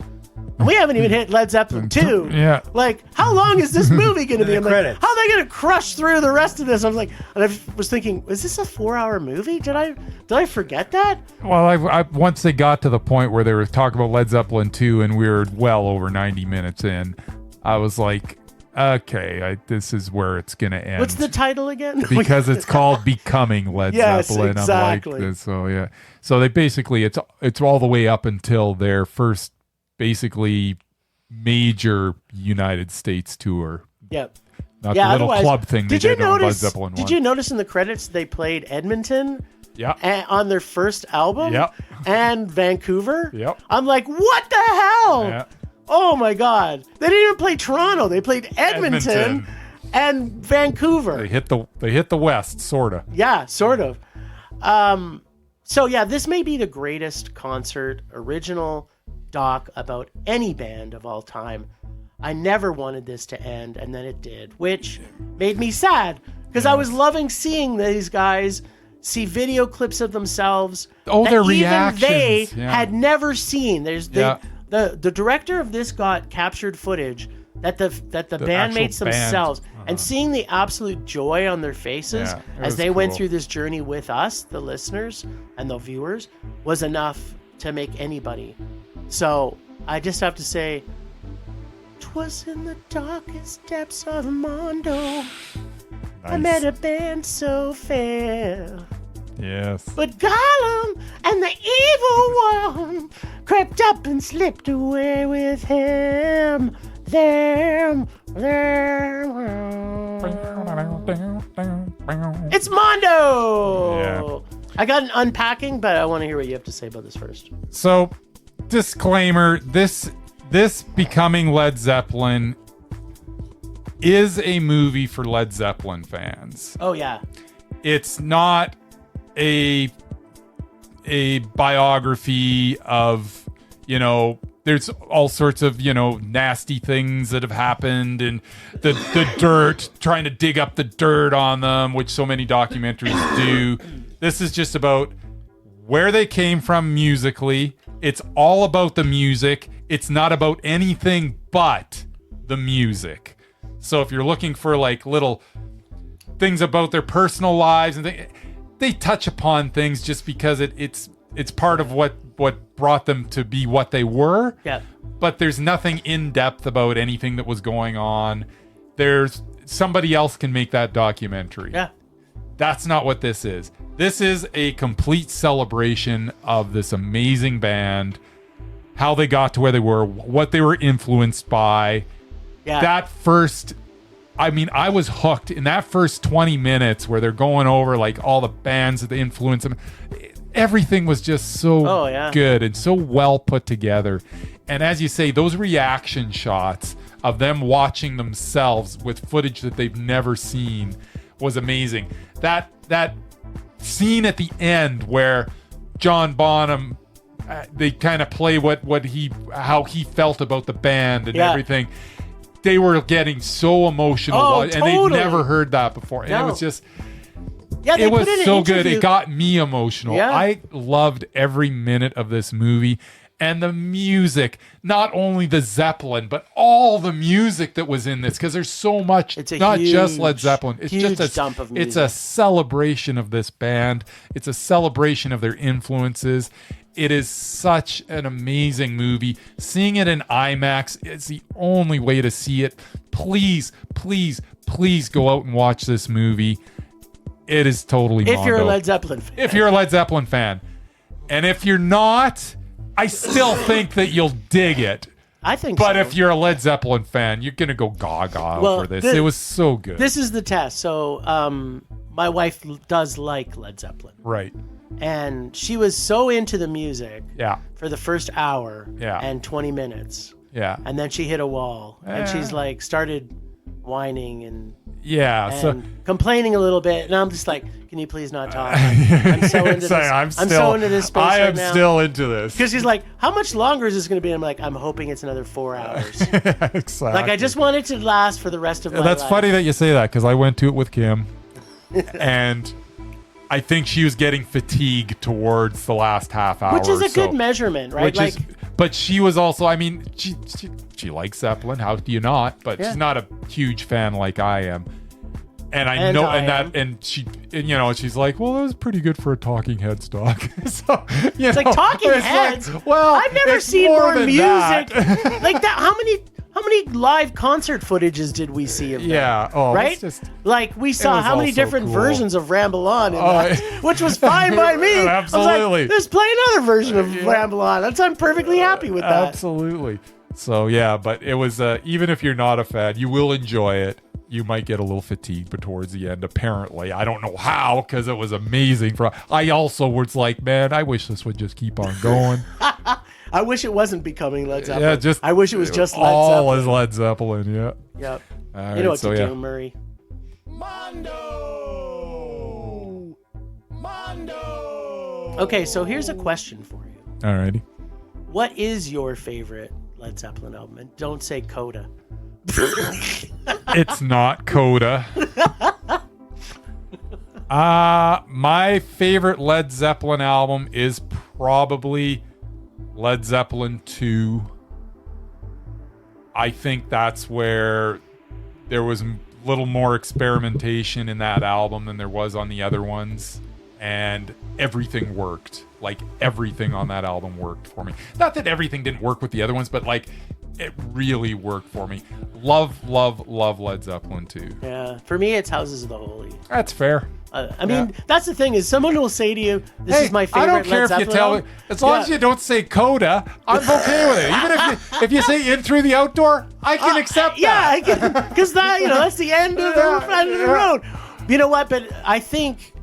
Speaker 2: We haven't even hit Led Zeppelin 2.
Speaker 1: Yeah.
Speaker 2: Like, how long is this movie going to be? I'm like,
Speaker 3: credits.
Speaker 2: how are they going to crush through the rest of this? I was like, and I was thinking, is this a 4-hour movie? Did I forget that?
Speaker 1: Well, I once they got to the point where they were talking about Led Zeppelin 2 and we were well over 90 minutes in, I was like, okay, this is where it's going to end.
Speaker 2: What's the title again?
Speaker 1: Because it's called Becoming Led Zeppelin.
Speaker 2: Exactly.
Speaker 1: I'm like, so yeah. So they basically, it's all the way up until their first basically major United States tour.
Speaker 2: Yep.
Speaker 1: Not the little club thing they did on Led Zeppelin 1.
Speaker 2: Did you notice in the credits they played Edmonton?
Speaker 1: Yeah.
Speaker 2: On their first album?
Speaker 1: Yep.
Speaker 2: And Vancouver?
Speaker 1: Yep.
Speaker 2: I'm like, what the hell?
Speaker 1: Yeah.
Speaker 2: Oh my God. They didn't even play Toronto. They played Edmonton. And Vancouver.
Speaker 1: They hit the West, sorta.
Speaker 2: Yeah, sort of. So yeah, this may be the greatest concert, original doc about any band of all time. I never wanted this to end, and then it did, which made me sad because I was loving seeing these guys see video clips of themselves.
Speaker 1: Oh,
Speaker 2: that
Speaker 1: their
Speaker 2: even
Speaker 1: reactions.
Speaker 2: they
Speaker 1: Yeah.
Speaker 2: had never seen. The director of this got captured footage that the bandmates
Speaker 1: actual band.
Speaker 2: themselves, and seeing the absolute joy on their faces
Speaker 1: Yeah, it
Speaker 2: as
Speaker 1: was
Speaker 2: they went
Speaker 1: cool.
Speaker 2: through this journey with us, the listeners and the viewers, was enough to make anybody. So I just have to say, 'twas in the darkest depths of Mondo I met a band so fair.
Speaker 1: Yes.
Speaker 2: But Gollum and the evil one crept up and slipped away with him. It's Mondo!
Speaker 1: Yeah.
Speaker 2: I got an unpacking, but I want to hear what you have to say about this first.
Speaker 1: So, disclaimer, this Becoming Led Zeppelin is a movie for Led Zeppelin fans.
Speaker 2: Oh, yeah.
Speaker 1: It's not a biography of, there's all sorts of, nasty things that have happened and the dirt, trying to dig up the dirt on them, which so many documentaries do. This is just about where they came from musically. It's all about the music. It's not about anything but the music. So if you're looking for like little things about their personal lives and they touch upon things just because it's part of what brought them to be what they were.
Speaker 2: Yeah.
Speaker 1: But there's nothing in depth about anything that was going on. There's somebody else can make that documentary.
Speaker 2: Yeah.
Speaker 1: That's not what this is. This is a complete celebration of this amazing band, how they got to where they were, what they were influenced by.
Speaker 2: Yeah.
Speaker 1: That first, I was hooked in that first 20 minutes where they're going over like all the bands that influence them. Everything was just so good and so well put together. And as you say, those reaction shots of them watching themselves with footage that they've never seen was amazing. That scene at the end where John Bonham, they kind of play how he felt about the band and everything. They were getting so emotional, and they'd never heard that before. And it was just, it was so good. It got me emotional.
Speaker 2: Yeah.
Speaker 1: I loved every minute of this movie. And the music, not only the Zeppelin, but all the music that was in this, because there's so much,
Speaker 2: it's
Speaker 1: not just Led Zeppelin. It's just a
Speaker 2: dump of music.
Speaker 1: It's a celebration of this band. It's a celebration of their influences. It is such an amazing movie. Seeing it in IMAX is the only way to see it. Please, please, please go out and watch this movie. It is totally
Speaker 2: If
Speaker 1: Mondo.
Speaker 2: you're a Led Zeppelin fan.
Speaker 1: If you're a Led Zeppelin fan. And if you're not, I still think that you'll dig it.
Speaker 2: I think
Speaker 1: But
Speaker 2: so.
Speaker 1: if you're a Led Zeppelin fan, you're going to go gaga over this. It was so good.
Speaker 2: This is the test. So my wife does like Led Zeppelin.
Speaker 1: Right.
Speaker 2: And she was so into the music
Speaker 1: Yeah.
Speaker 2: for the first hour
Speaker 1: Yeah.
Speaker 2: and 20 minutes.
Speaker 1: Yeah.
Speaker 2: And then she hit a wall. And she's like started whining and
Speaker 1: Yeah.
Speaker 2: and complaining a little bit, and I'm just like, can you please not talk? I'm so into this. I'm so into this space
Speaker 1: I am
Speaker 2: right now.
Speaker 1: still into this.
Speaker 2: Because he's like, how much longer is this going to be? I'm like, I'm hoping it's another 4 hours.
Speaker 1: Exactly.
Speaker 2: Like, I just want it to last for the rest of my life.
Speaker 1: That's funny that you say that, because I went to it with Kim, and I think she was getting fatigued towards the last half hour.
Speaker 2: Which is a good measurement, right?
Speaker 1: But she was also, I mean, she likes Zeppelin. How do you not? But she's not a huge fan like I am. And I know, and she's like, well, that was pretty good for a Talking Heads doc. So,
Speaker 2: it's like Talking Heads.
Speaker 1: Like, well,
Speaker 2: I've never seen more music like that. How many live concert footages did we see of that?
Speaker 1: Yeah. Oh,
Speaker 2: right. Like we saw how many different versions of Ramble On, in that, which was fine by me.
Speaker 1: Absolutely.
Speaker 2: I was like, let's play another version of Ramble On. I'm perfectly happy with that.
Speaker 1: Absolutely. So yeah, but it was even if you're not a fan, you will enjoy it. You might get a little fatigued, but towards the end, apparently, I don't know how, because it was amazing. I also was like, man, I wish this would just keep on going.
Speaker 2: I wish it wasn't becoming Led Zeppelin.
Speaker 1: Yeah,
Speaker 2: I wish it was just Led
Speaker 1: all
Speaker 2: Zeppelin.
Speaker 1: as Led Zeppelin. Yeah.
Speaker 2: Yep.
Speaker 1: You
Speaker 2: know what to do, Murray.
Speaker 3: Mondo.
Speaker 2: Okay, so here's a question for you.
Speaker 1: Alrighty.
Speaker 2: What is your favorite Led Zeppelin album? And don't say Coda.
Speaker 1: It's not Coda. My favorite Led Zeppelin album is probably Led Zeppelin 2. I think that's where there was a little more experimentation in that album than there was on the other ones, and everything worked. Like, everything on that album worked for me. Not that everything didn't work with the other ones, but like, it really worked for me. Love Led Zeppelin 2.
Speaker 2: Yeah, for me, it's Houses of the Holy.
Speaker 1: That's fair.
Speaker 2: I mean, that's the thing, is someone will say to you, this is my favorite
Speaker 1: I don't care
Speaker 2: Led
Speaker 1: if you
Speaker 2: Zeppelin
Speaker 1: tell me.
Speaker 2: album.
Speaker 1: As long as you don't say Coda, I'm okay with it. Even if you say In Through the Outdoor, I can accept that.
Speaker 2: Yeah, I can, because that's the end of the road. You know what? But I think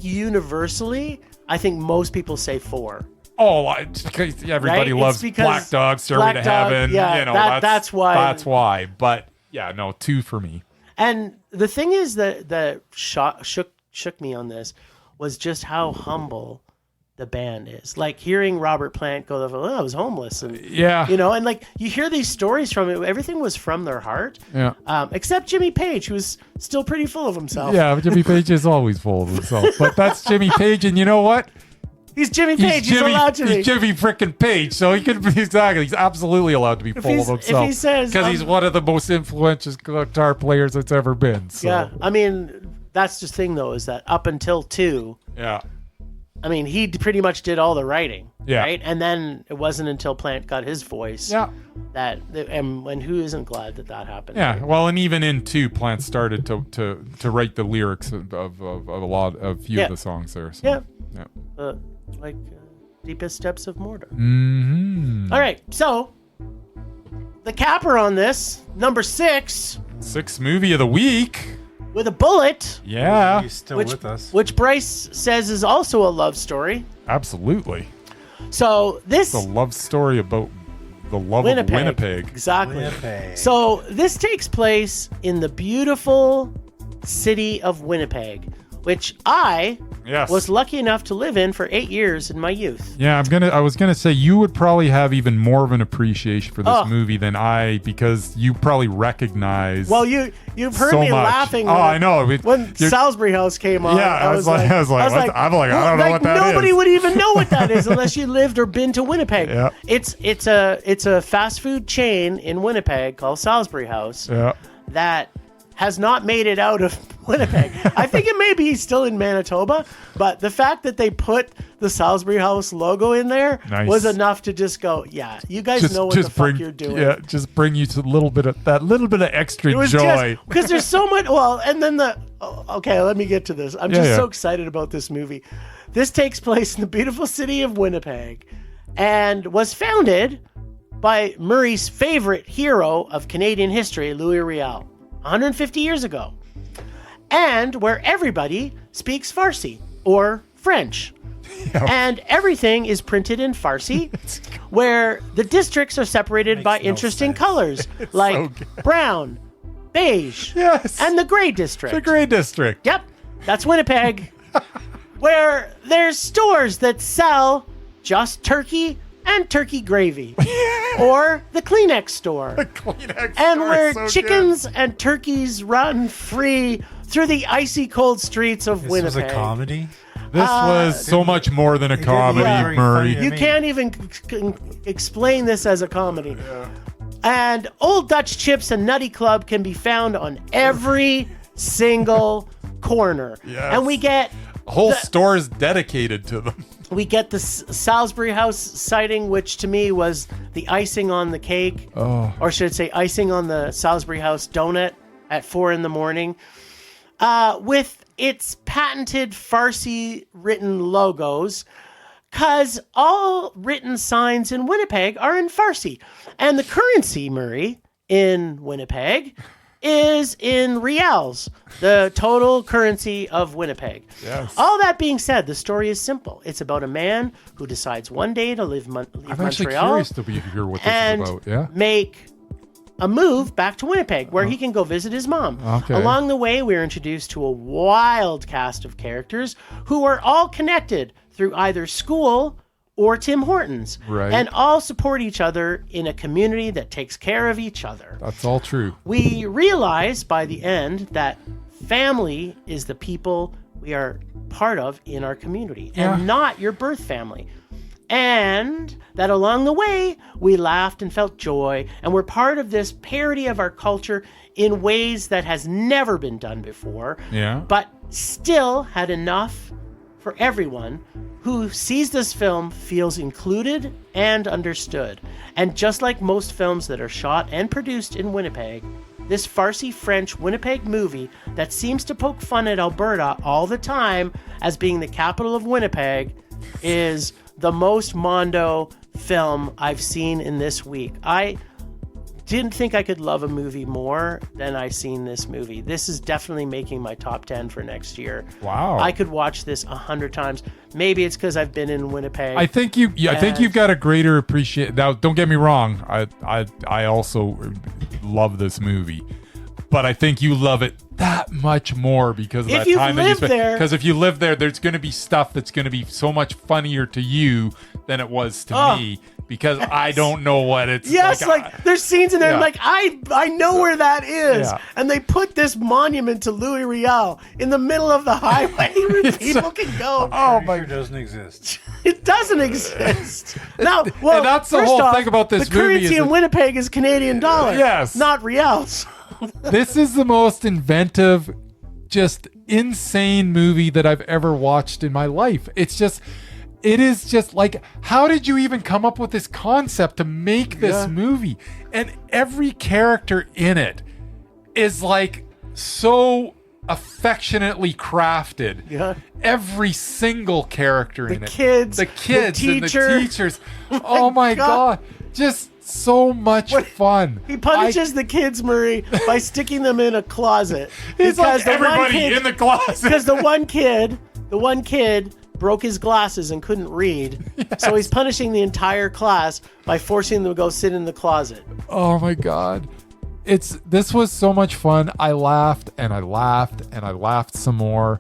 Speaker 2: universally, I think most people say 4.
Speaker 1: Oh, because everybody loves Black Dog, Stairway to Heaven.
Speaker 2: Yeah, that's why.
Speaker 1: That's why. But yeah, no, 2 for me. And
Speaker 2: the thing is that shook me on this was just how humble the band is. Like, hearing Robert Plant go, I was homeless, and and like, you hear these stories from it. Everything was from their heart.
Speaker 1: Yeah.
Speaker 2: Except Jimmy Page, who was still pretty full of himself.
Speaker 1: Yeah, Jimmy Page is always full of himself, but that's Jimmy Page, and you know what?
Speaker 2: He's Jimmy Page. He's allowed to be.
Speaker 1: He's Jimmy frickin' Page, so he can be exactly. He's absolutely allowed to be full of himself.
Speaker 2: If he says,
Speaker 1: because he's one of the most influential guitar players that's ever been. So.
Speaker 2: Yeah, I mean, that's the thing though, is that up until 2, I mean, he pretty much did all the writing, right? And then it wasn't until Plant got his voice, and who isn't glad that happened?
Speaker 1: Yeah,
Speaker 2: right?
Speaker 1: well, and even in 2, Plant started to write the lyrics of a few of the songs there. So.
Speaker 2: Yeah. Like Deepest Steps of Mordor.
Speaker 1: Mm-hmm.
Speaker 2: All right, so the capper on this, number 6.
Speaker 1: 6 movie of the week.
Speaker 2: With a bullet.
Speaker 1: Yeah.
Speaker 3: He's still with us.
Speaker 2: Which Bryce says is also a love story.
Speaker 1: Absolutely.
Speaker 2: So this...
Speaker 1: It's a love story about the love of Winnipeg.
Speaker 2: Exactly.
Speaker 3: Winnipeg.
Speaker 2: So this takes place in the beautiful city of Winnipeg, which I was lucky enough to live in for 8 years in my youth.
Speaker 1: Yeah, I was gonna say you would probably have even more of an appreciation for this movie than I, because you probably recognize.
Speaker 2: Well, you've heard me laughing.
Speaker 1: I know
Speaker 2: when Salisbury House came on.
Speaker 1: Yeah, I was like, I don't know what that is.
Speaker 2: Nobody would even know what that is unless you lived or been to Winnipeg.
Speaker 1: Yeah.
Speaker 2: It's a fast food chain in Winnipeg called Salisbury House.
Speaker 1: Yeah.
Speaker 2: That has not made it out of Winnipeg. I think it may be still in Manitoba, but the fact that they put the Salisbury House logo in there was enough to just go, yeah, you guys know what the fuck you're doing.
Speaker 1: Yeah, just bring you to a little bit of extra joy.
Speaker 2: Because there's so much. Well, and then okay, let me get to this. I'm just so excited about this movie. This takes place in the beautiful city of Winnipeg and was founded by Murray's favorite hero of Canadian history, Louis Riel. 150 years ago, and where everybody speaks Farsi or French. And everything is printed in Farsi, where the districts are separated by interesting colors, like brown, beige.
Speaker 1: Yes.
Speaker 2: And the gray district.
Speaker 1: The Grey District.
Speaker 2: Yep, that's Winnipeg, where there's stores that sell just turkey and turkey gravy, or the Kleenex store,
Speaker 1: Kleenex
Speaker 2: and
Speaker 1: store
Speaker 2: where
Speaker 1: is so
Speaker 2: chickens and turkeys run free through the icy cold streets of
Speaker 3: This
Speaker 2: Winnipeg.
Speaker 3: was a comedy.
Speaker 1: This was so much more than a comedy,
Speaker 3: very
Speaker 1: Murray.
Speaker 3: funny.
Speaker 2: You can't even explain this as a comedy. And Old Dutch Chips and Nutty Club can be found on every single corner.
Speaker 1: Yes.
Speaker 2: And we get
Speaker 1: Whole stores dedicated to them.
Speaker 2: we get the Salisbury House sighting, which to me was the icing on the cake, or should I say icing on the Salisbury House donut at 4 a.m. With its patented Farsi written logos, because all written signs in Winnipeg are in Farsi. And the currency, Murray, in Winnipeg is in reals, the total currency of Winnipeg.
Speaker 1: Yes.
Speaker 2: All that being said, the story is simple. It's about a man who decides one day to leave
Speaker 1: I'm actually
Speaker 2: Montreal
Speaker 1: curious to hear what this
Speaker 2: and
Speaker 1: is about. Yeah.
Speaker 2: make a move back to Winnipeg where he can go visit his mom.
Speaker 1: Okay.
Speaker 2: Along the way, we're introduced to a wild cast of characters who are all connected through either school or Tim Hortons.
Speaker 1: Right.
Speaker 2: And all support each other in a community that takes care of each other.
Speaker 1: That's all true.
Speaker 2: We realize by the end that family is the people we are part of in our community and not your birth family. And that along the way, we laughed and felt joy, and we're part of this parody of our culture in ways that has never been done before,
Speaker 1: Yeah.
Speaker 2: but still had enough for everyone who sees this film feels included and understood. And just like most films that are shot and produced in Winnipeg, this Farsi-French Winnipeg movie that seems to poke fun at Alberta all the time as being the capital of Winnipeg is the most Mondo film I've seen in this week. I didn't think I could love a movie more than I seen this movie. This is definitely making my top 10 for next year.
Speaker 1: Wow.
Speaker 2: I could watch this 100 times. Maybe it's because I've been in Winnipeg.
Speaker 1: I think you've got a greater appreciation. Now, don't get me wrong. I also love this movie, but I think you love it that much more because of
Speaker 2: If
Speaker 1: that
Speaker 2: you've
Speaker 1: time that you
Speaker 2: lived
Speaker 1: spent.
Speaker 2: there-
Speaker 1: Because if you live there, there's going to be stuff that's going to be so much funnier to you than it was to me. Because I don't know what it's
Speaker 2: Yes, like there's scenes in there. I'm
Speaker 1: Yeah.
Speaker 2: like, I know where that is,
Speaker 1: Yeah.
Speaker 2: and they put this monument to Louis Riel in the middle of the highway where people can go.
Speaker 1: Oh
Speaker 3: my, doesn't exist.
Speaker 2: It doesn't exist. Now, well,
Speaker 1: And that's the
Speaker 2: first
Speaker 1: whole
Speaker 2: off,
Speaker 1: thing about this
Speaker 2: the
Speaker 1: movie
Speaker 2: currency
Speaker 1: is
Speaker 2: in
Speaker 1: that-
Speaker 2: Winnipeg is Canadian dollar.
Speaker 1: Yes.
Speaker 2: not reals.
Speaker 1: This is the most inventive, just insane movie that I've ever watched in my life. It is just like, how did you even come up with this concept to make this movie? And every character in it is like so affectionately crafted.
Speaker 2: Yeah.
Speaker 1: Every single character in it.
Speaker 2: Kids,
Speaker 1: the kids,
Speaker 2: the
Speaker 1: and the
Speaker 2: teacher.
Speaker 1: teachers. Oh my God. Just so much fun.
Speaker 2: He punishes the kids, Murray, by sticking them in a closet.
Speaker 1: It's like everybody in the closet.
Speaker 2: Because the one kid broke his glasses and couldn't read.
Speaker 1: Yes.
Speaker 2: So he's punishing the entire class by forcing them to go sit in the closet.
Speaker 1: Oh my God. This was so much fun. I laughed and I laughed and I laughed some more.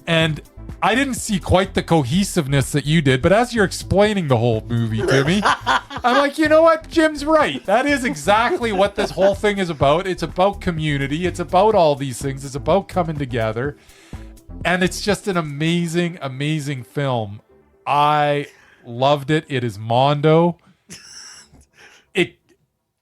Speaker 1: And I didn't see quite the cohesiveness that you did, but as you're explaining the whole movie to me, I'm like, you know what? Jim's right. That is exactly what this whole thing is about. It's about community. It's about all these things. It's about coming together. And it's just an amazing, amazing film. I loved it. It is Mondo.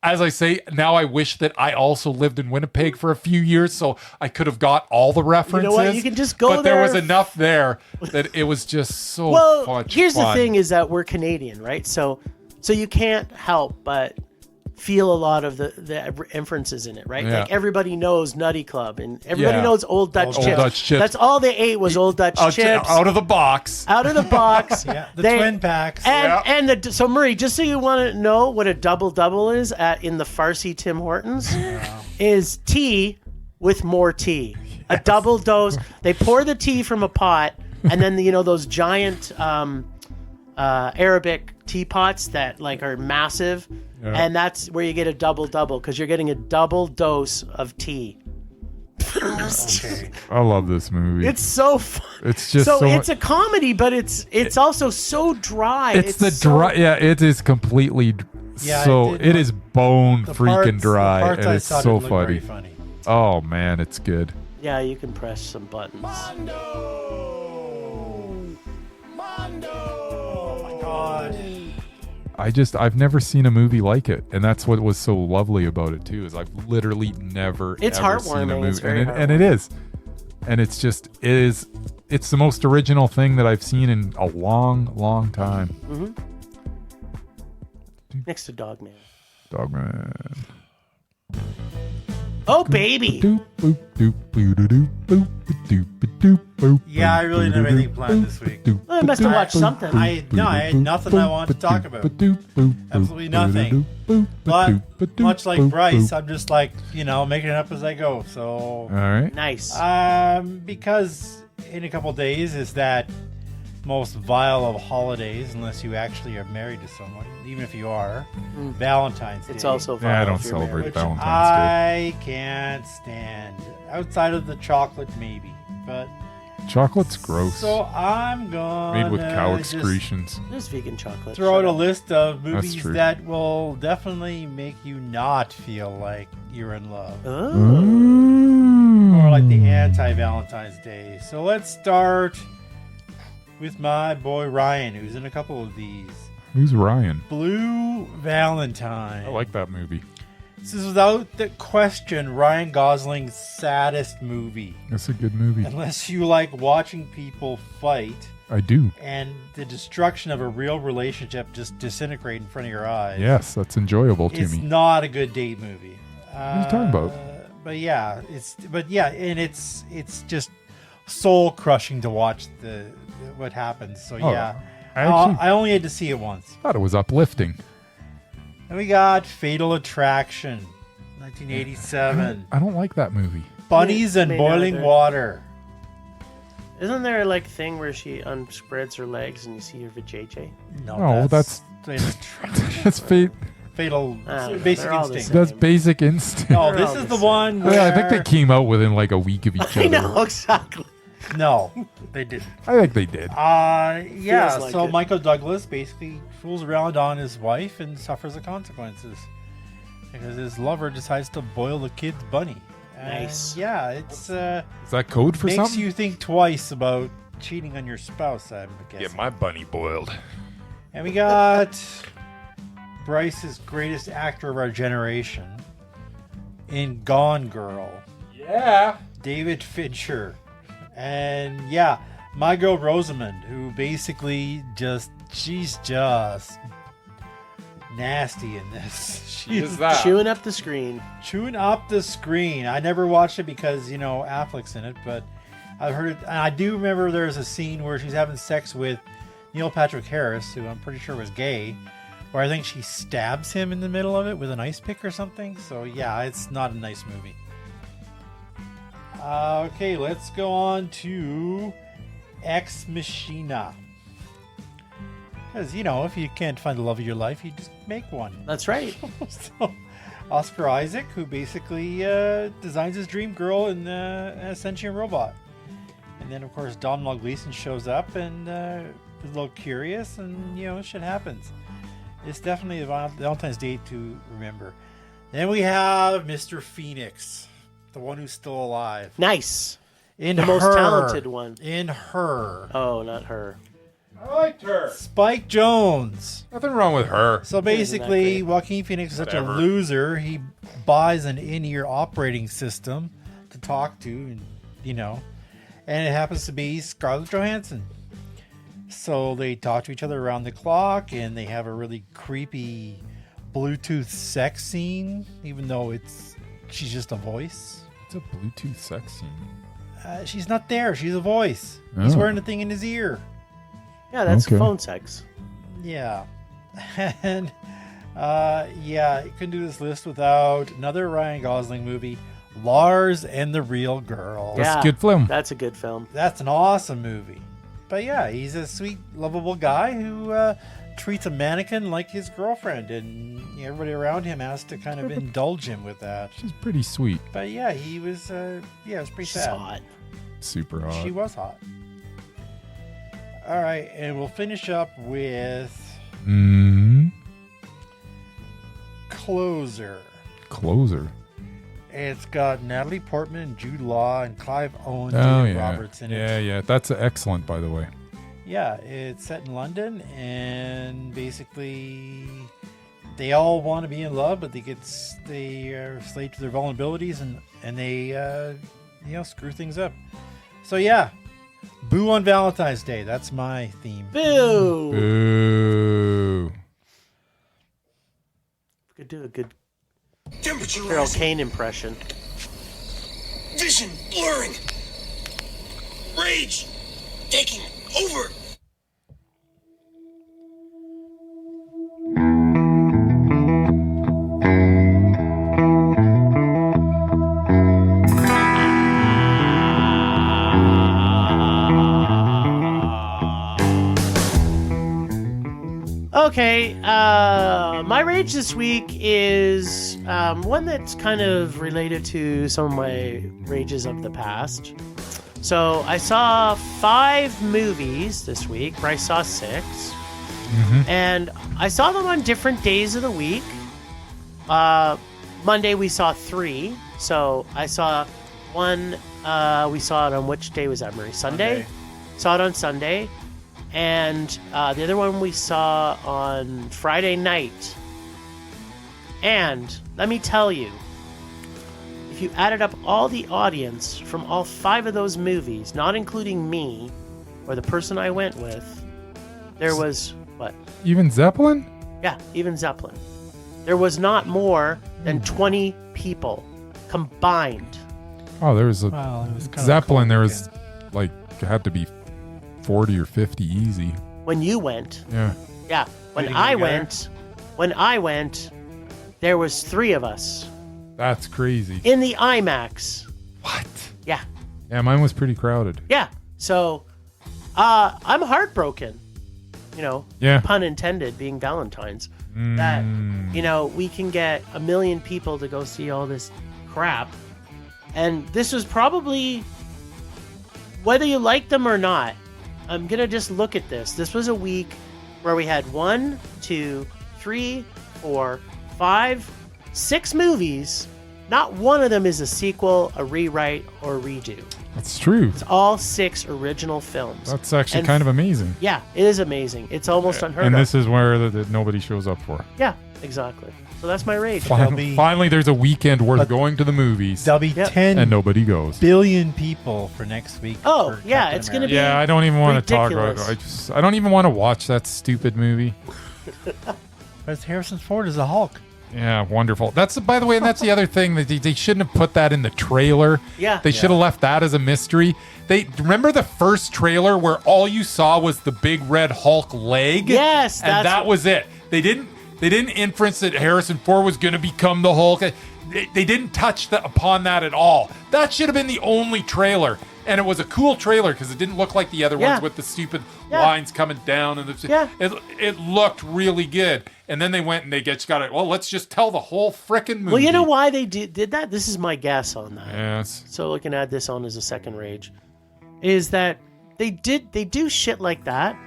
Speaker 1: As I say, now I wish that I also lived in Winnipeg for a few years so I could have got all the references.
Speaker 2: You know what? You can just go
Speaker 1: but there was
Speaker 2: there.
Speaker 1: enough there that it was just so much
Speaker 2: here's
Speaker 1: fun.
Speaker 2: the thing is that we're Canadian, right? So you can't help but feel a lot of the inferences in it, right?
Speaker 1: Yeah.
Speaker 2: Like everybody knows Nutty Club and everybody
Speaker 1: Yeah.
Speaker 2: knows Old Dutch
Speaker 1: Old
Speaker 2: Chips.
Speaker 1: Dutch Chips.
Speaker 2: That's all they ate was Old Dutch Chips.
Speaker 1: Out of the box.
Speaker 2: Out of the box.
Speaker 3: Yeah, the twin packs.
Speaker 2: So Murray, just so you want to know what a double is in the Farsi Tim Hortons, is tea with more tea. A double dose. They pour the tea from a pot, and then those giant Arabic teapots that like are massive, and that's where you get a double because you're getting a double dose of tea.
Speaker 3: Okay.
Speaker 1: I love this movie.
Speaker 2: It's so fun.
Speaker 1: It's just
Speaker 2: so
Speaker 1: so
Speaker 2: it's a comedy, but it's also so dry.
Speaker 1: It's the dry. Yeah, it is completely.
Speaker 3: Yeah,
Speaker 1: so it is bone freaking dry,
Speaker 3: The parts
Speaker 1: and
Speaker 3: I
Speaker 1: it's
Speaker 3: saw
Speaker 1: so
Speaker 3: didn't look very
Speaker 1: funny.
Speaker 3: funny.
Speaker 1: Oh man, it's good.
Speaker 2: Yeah, you can press some buttons.
Speaker 3: Mondo! Oh my god.
Speaker 1: I've never seen a movie like it, and that's what was so lovely about it too. Is I've literally never
Speaker 2: It's
Speaker 1: ever seen a
Speaker 2: heartwarming.
Speaker 1: movie,
Speaker 2: It's very
Speaker 1: and it is, and it's just it's the most original thing that I've seen in a long time.
Speaker 2: Mm-hmm. Next to Dogman.
Speaker 1: Dogman.
Speaker 2: Oh baby.
Speaker 3: Yeah, I really didn't have anything planned this week.
Speaker 2: I must have watched something.
Speaker 3: I had nothing I wanted to talk about. Absolutely nothing. But much like Bryce, I'm just like, making it up as I go. So
Speaker 1: All right.
Speaker 2: Nice.
Speaker 3: because in a couple days is that most vile of holidays, unless you actually are married to someone, even if you are, Valentine's Day.
Speaker 2: It's also fun.
Speaker 1: Yeah, I don't
Speaker 2: if you're
Speaker 1: celebrate
Speaker 2: married.
Speaker 3: which
Speaker 1: Valentine's
Speaker 3: I can't stand. Outside of the chocolate, maybe. But
Speaker 1: Chocolate's gross.
Speaker 3: so I'm gonna
Speaker 1: Made with cow
Speaker 3: just
Speaker 1: excretions.
Speaker 2: There's vegan chocolate.
Speaker 3: throw out
Speaker 2: Shut
Speaker 3: a
Speaker 2: up.
Speaker 3: list of
Speaker 1: That's
Speaker 3: movies
Speaker 1: true.
Speaker 3: that will definitely make you not feel like you're in love.
Speaker 1: Oh.
Speaker 3: Or like the anti-Valentine's Day. So let's start with my boy Ryan, who's in a couple of these.
Speaker 1: Who's Ryan?
Speaker 3: Blue Valentine.
Speaker 1: I like that movie.
Speaker 3: This is without the question Ryan Gosling's saddest movie.
Speaker 1: That's a good movie.
Speaker 3: Unless you like watching people fight
Speaker 1: I do.
Speaker 3: and the destruction of a real relationship just disintegrate in front of your eyes.
Speaker 1: Yes, that's enjoyable to
Speaker 3: It's
Speaker 1: me.
Speaker 3: not a good date movie. What
Speaker 1: are you talking about?
Speaker 3: But yeah, and it's just soul crushing to watch what happens. So
Speaker 1: Oh,
Speaker 3: yeah,
Speaker 1: I
Speaker 3: I only had to see it once.
Speaker 1: thought it was uplifting.
Speaker 3: And we got Fatal Attraction, 1987.
Speaker 1: I don't like that movie.
Speaker 3: Bunnies and
Speaker 2: Me
Speaker 3: Boiling
Speaker 2: neither.
Speaker 3: Water.
Speaker 2: Isn't there like a thing where she unspreads her legs and you see her vajayjay?
Speaker 1: No, that's
Speaker 3: Fatal Attraction.
Speaker 1: that's
Speaker 3: Fatal
Speaker 2: know,
Speaker 3: Basic
Speaker 2: they're all the
Speaker 3: Instinct.
Speaker 2: same.
Speaker 1: that's Basic Instinct.
Speaker 3: No,
Speaker 2: They're
Speaker 3: this
Speaker 2: all
Speaker 3: is
Speaker 2: the
Speaker 3: the one where
Speaker 1: Yeah, I think they came out within like a week of each other.
Speaker 2: I know exactly.
Speaker 3: No, they didn't.
Speaker 1: I think they did.
Speaker 3: Yeah,
Speaker 2: Feels like
Speaker 3: so
Speaker 2: it.
Speaker 3: Michael Douglas basically fools around on his wife and suffers the consequences because his lover decides to boil the kid's bunny. And
Speaker 2: Nice.
Speaker 3: yeah, it's
Speaker 1: Is that code for
Speaker 3: makes
Speaker 1: something?
Speaker 3: you think twice about cheating on your spouse, I'm guessing.
Speaker 1: Get my bunny boiled.
Speaker 3: And we got Bryce's greatest actor of our generation in Gone Girl,
Speaker 1: Yeah.
Speaker 3: David Fincher. And yeah, my girl Rosamund, who basically she's just nasty in this. She's
Speaker 1: that?
Speaker 2: Chewing up the screen.
Speaker 3: chewing up the screen. I never watched it because, Affleck's in it, but I've heard it. And I do remember there's a scene where she's having sex with Neil Patrick Harris, who I'm pretty sure was gay, where I think she stabs him in the middle of it with an ice pick or something. So yeah, it's not a nice movie. Okay, let's go on to Ex Machina. Because, if you can't find the love of your life, you just make one.
Speaker 2: That's right.
Speaker 3: So, Oscar Isaac, who basically designs his dream girl in a sentient robot. And then, of course, Domhnall Gleeson shows up and is a little curious, and, shit happens. It's definitely a Valentine's Day to remember. Then we have Mr. Phoenix, the one who's still alive.
Speaker 2: Nice.
Speaker 3: In
Speaker 2: The most
Speaker 3: Her.
Speaker 2: talented one.
Speaker 3: In Her.
Speaker 2: Oh, not her.
Speaker 1: I liked her.
Speaker 3: Spike Jonze.
Speaker 1: Nothing wrong with her.
Speaker 3: So
Speaker 2: Isn't that
Speaker 3: basically,
Speaker 2: great?
Speaker 3: Joaquin Phoenix is such a
Speaker 1: Whatever.
Speaker 3: loser. He buys an in-ear operating system to talk to, and it happens to be Scarlett Johansson. So they talk to each other around the clock, and they have a really creepy Bluetooth sex scene, even though she's just a voice.
Speaker 1: It's a Bluetooth sex scene.
Speaker 3: She's not there. She's a voice. He's
Speaker 1: Oh.
Speaker 3: wearing the thing in his ear.
Speaker 2: Yeah, that's
Speaker 1: Okay.
Speaker 2: phone sex.
Speaker 3: Yeah. And you couldn't do this list without another Ryan Gosling movie, Lars and the Real Girl.
Speaker 1: That's
Speaker 2: Yeah.
Speaker 1: a good film.
Speaker 2: That's a good film.
Speaker 3: That's an awesome movie. But yeah, he's a sweet, lovable guy who treats a mannequin like his girlfriend, and everybody around him has to kind of indulge him with that.
Speaker 1: She's pretty sweet.
Speaker 3: But yeah, he was. It was pretty
Speaker 2: She's
Speaker 3: sad.
Speaker 2: hot.
Speaker 1: Super hot.
Speaker 3: She was hot. All right, and we'll finish up with Closer.
Speaker 1: Closer.
Speaker 3: It's got Natalie Portman and Jude Law and Clive Owen and Roberts in it.
Speaker 1: Yeah. That's excellent, by the way.
Speaker 3: Yeah, it's set in London, and basically they all want to be in love, but they are slave to their vulnerabilities, and they screw things up. So yeah, boo on Valentine's Day. That's my theme.
Speaker 2: Boo.
Speaker 1: Boo.
Speaker 2: Could do a good
Speaker 4: Temperature
Speaker 2: Carol
Speaker 4: rising.
Speaker 2: Kane impression.
Speaker 4: Vision blurring. Rage taking over.
Speaker 2: Okay, my rage this week is one that's kind of related to some of my rages of the past. So I saw 5 movies this week. Bryce saw 6. And I saw them on different days of the week. Monday we saw 3. So I saw one, we saw it on which day was that, Murray? Sunday? Saw it on Sunday. And the other one we saw on Friday night. And let me tell you, if you added up all the audience from all 5 of those movies, not including me or the person I went with, there was, what?
Speaker 1: Even Zeppelin?
Speaker 2: Yeah, even Zeppelin. There was not more than 20 people combined.
Speaker 1: Oh, there was a
Speaker 3: Well, it was kind of
Speaker 1: Zeppelin.
Speaker 3: cool
Speaker 1: There was had to be 40 or 50 easy.
Speaker 2: When you went,
Speaker 1: Yeah.
Speaker 2: yeah. When
Speaker 3: Getting
Speaker 2: I went, there was 3 of us
Speaker 1: That's crazy.
Speaker 2: in the IMAX.
Speaker 1: What?
Speaker 2: Yeah,
Speaker 1: Yeah, mine was pretty crowded.
Speaker 2: yeah. So, I'm heartbroken.
Speaker 1: Yeah.
Speaker 2: Pun intended, being Valentine's. That we can get 1 million people to go see all this crap, and this was probably, whether you like them or not, I'm gonna just look at this. This was a week where we had 1, 2, 3, 4, 5, 6 movies. Not one of them is a sequel, a rewrite, or a redo.
Speaker 1: That's true.
Speaker 2: It's all 6 original films.
Speaker 1: That's actually
Speaker 2: And
Speaker 1: kind of amazing.
Speaker 2: Yeah, it is amazing. It's almost unheard
Speaker 1: And
Speaker 2: of.
Speaker 1: this is where nobody shows up for.
Speaker 2: Yeah, exactly. So that's my rage.
Speaker 1: Finally, there's a weekend worth going to the movies,
Speaker 3: There'll be
Speaker 2: Yep.
Speaker 3: 10
Speaker 1: and nobody goes.
Speaker 3: billion people for next week.
Speaker 2: Oh,
Speaker 3: for
Speaker 2: yeah,
Speaker 3: Captain
Speaker 2: it's gonna
Speaker 3: America.
Speaker 2: be
Speaker 1: Yeah, I don't even want to talk about
Speaker 2: ridiculous.
Speaker 1: it. I don't even want to watch that stupid movie.
Speaker 3: But Harrison Ford is a Hulk.
Speaker 1: Yeah, wonderful. That's, by the way, and that's the other thing, that they shouldn't have put that in the trailer.
Speaker 2: Yeah.
Speaker 1: They should have left that as a mystery. They remember the first trailer where all you saw was the big red Hulk leg?
Speaker 2: Yes,
Speaker 1: and that was it. They didn't inference that Harrison Ford was going to become the Hulk. They didn't touch upon that at all. That should have been the only trailer. And it was a cool trailer because it didn't look like the other ones with the stupid lines coming down. And it looked really good. And then they went and they just got it. Well, let's just tell the whole frickin' movie.
Speaker 2: Well, you know why they did that? This is my guess on that.
Speaker 1: Yes.
Speaker 2: So we can add this on as a second rage. Is that they do shit like that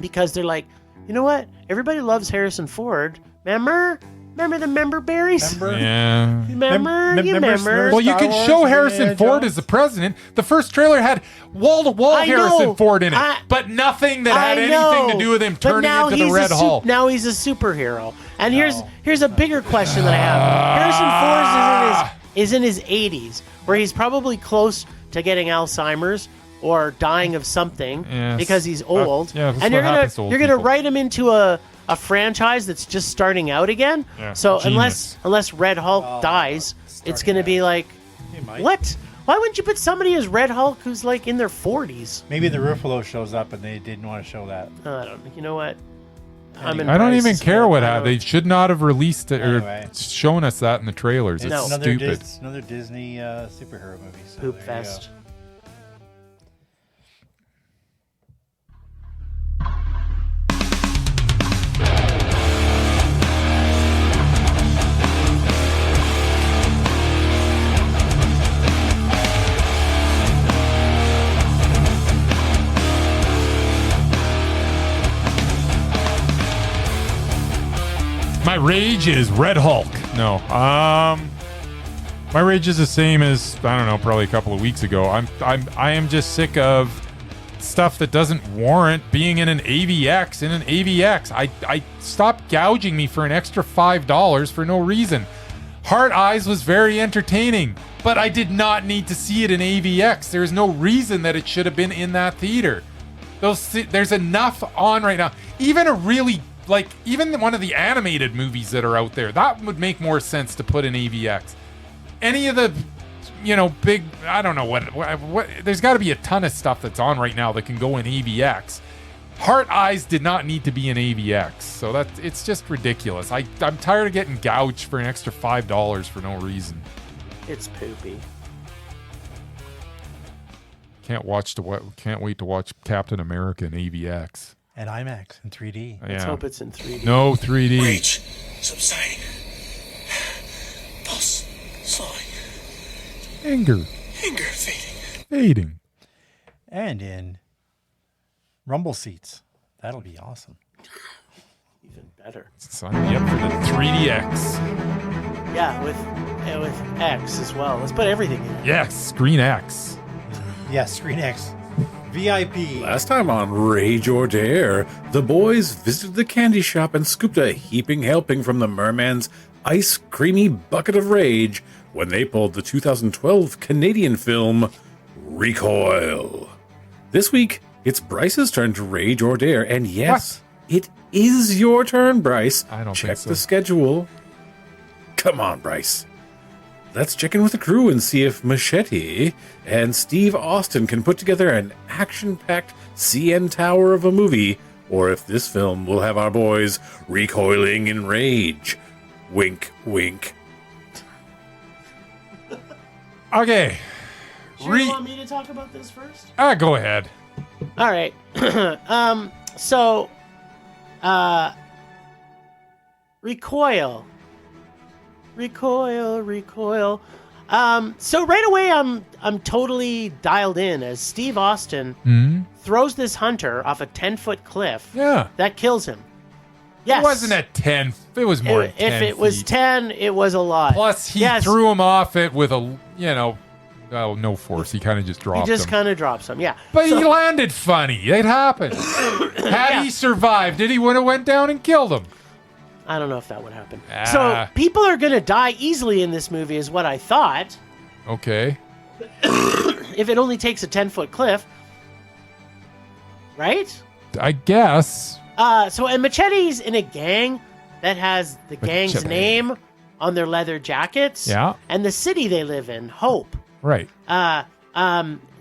Speaker 2: because they're like, you know what? Everybody loves Harrison Ford. Remember the member berries?
Speaker 1: Yeah.
Speaker 2: Remember?
Speaker 1: Well, you
Speaker 3: Star
Speaker 1: can
Speaker 3: Wars,
Speaker 1: show
Speaker 3: Indiana
Speaker 1: Harrison Ford
Speaker 3: Jones?
Speaker 1: as the president. The first trailer had wall-to-wall
Speaker 2: I know.
Speaker 1: Harrison Ford in it,
Speaker 2: I-
Speaker 1: but nothing that had
Speaker 2: I
Speaker 1: anything
Speaker 2: know,
Speaker 1: to do with him
Speaker 2: but
Speaker 1: turning
Speaker 2: now
Speaker 1: into the
Speaker 2: he's
Speaker 1: Red Hulk.
Speaker 2: Now he's a superhero. And here's a bigger question that I have. Harrison Ford is in his 80s, where he's probably close to getting Alzheimer's or dying of something
Speaker 1: Yes.
Speaker 2: because he's old.
Speaker 1: Yeah, that's
Speaker 2: and
Speaker 1: what happens to old
Speaker 2: you're gonna
Speaker 1: people.
Speaker 2: write him into a franchise that's just starting out again.
Speaker 1: Yeah,
Speaker 2: So
Speaker 1: genius.
Speaker 2: unless Red Hulk dies, it's gonna be like,
Speaker 3: might.
Speaker 2: what? Why wouldn't you put somebody as Red Hulk who's like in their 40s?
Speaker 3: Maybe the Ruffalo shows up and they didn't want to show that.
Speaker 2: I don't know. You know what?
Speaker 1: I don't even care what happened. They should not have released it or
Speaker 3: Anyway.
Speaker 1: shown us that in the trailers. It's
Speaker 2: No.
Speaker 1: stupid.
Speaker 3: Another Disney superhero movie. So
Speaker 2: Poop
Speaker 3: there you
Speaker 2: fest.
Speaker 1: My rage is Red Hulk. No. My rage is the same as, I don't know, probably a couple of weeks ago. I am just sick of stuff that doesn't warrant being in an AVX. I stopped gouging me for an extra $5 for no reason. Heart Eyes was very entertaining, but I did not need to see it in AVX. There is no reason that it should have been in that theater. There's enough on right now. Even even one of the animated movies that are out there, that would make more sense to put in AVX. Any of the, big, I don't know what there's got to be a ton of stuff that's on right now that can go in AVX. Heart Eyes did not need to be in AVX, so it's just ridiculous. I'm tired of getting gouged for an extra $5 for no reason.
Speaker 2: It's poopy.
Speaker 1: Can't wait to watch Captain America in AVX.
Speaker 3: And IMAX in 3D.
Speaker 2: Let's hope it's in 3D.
Speaker 1: No 3D.
Speaker 4: Rage subsiding. Pulse slowing.
Speaker 1: Anger fading.
Speaker 3: And in rumble seats. That'll be awesome.
Speaker 2: Even better.
Speaker 1: Sign me up for the 3DX.
Speaker 2: Yeah, with X as well. Let's put everything in it.
Speaker 1: Yes, Screen X.
Speaker 3: Yes, Screen X. VIP.
Speaker 5: Last time on Rage or Dare, the boys visited the candy shop and scooped a heaping helping from the merman's ice creamy bucket of rage when they pulled the 2012 Canadian film Recoil. This week, it's Bryce's turn to Rage or Dare, and yes, it is your turn, Bryce.
Speaker 1: I don't
Speaker 5: Check
Speaker 1: think so.
Speaker 5: the schedule. Come on, Bryce. Let's check in with the crew and see if Machete and Steve Austin can put together an action-packed CN Tower of a movie, or if this film will have our boys recoiling in rage. Wink, wink.
Speaker 1: Okay.
Speaker 2: Do you want me to talk about this first?
Speaker 1: Go ahead.
Speaker 2: All right. Recoil. So right away I'm totally dialed in as Steve Austin throws this hunter off a 10-foot cliff.
Speaker 1: Yeah.
Speaker 2: That kills him. Yes.
Speaker 1: It wasn't at 10. It was more than 10
Speaker 2: If it was
Speaker 1: feet.
Speaker 2: 10, it was a lot.
Speaker 1: Plus, he threw him off it with no force. He kind of just dropped him.
Speaker 2: He just kind of drops him, yeah.
Speaker 1: But he landed funny. It happened. Had he survived it, he would have went down and killed him.
Speaker 2: I don't know if that would happen. So people are going to die easily in this movie is what I thought.
Speaker 1: Okay.
Speaker 2: If it only takes a 10-foot cliff. Right?
Speaker 1: I guess.
Speaker 2: And Machete's in a gang that has the gang's
Speaker 1: Machete.
Speaker 2: name on their leather jackets.
Speaker 1: Yeah.
Speaker 2: And the city they live in, Hope.
Speaker 1: Right.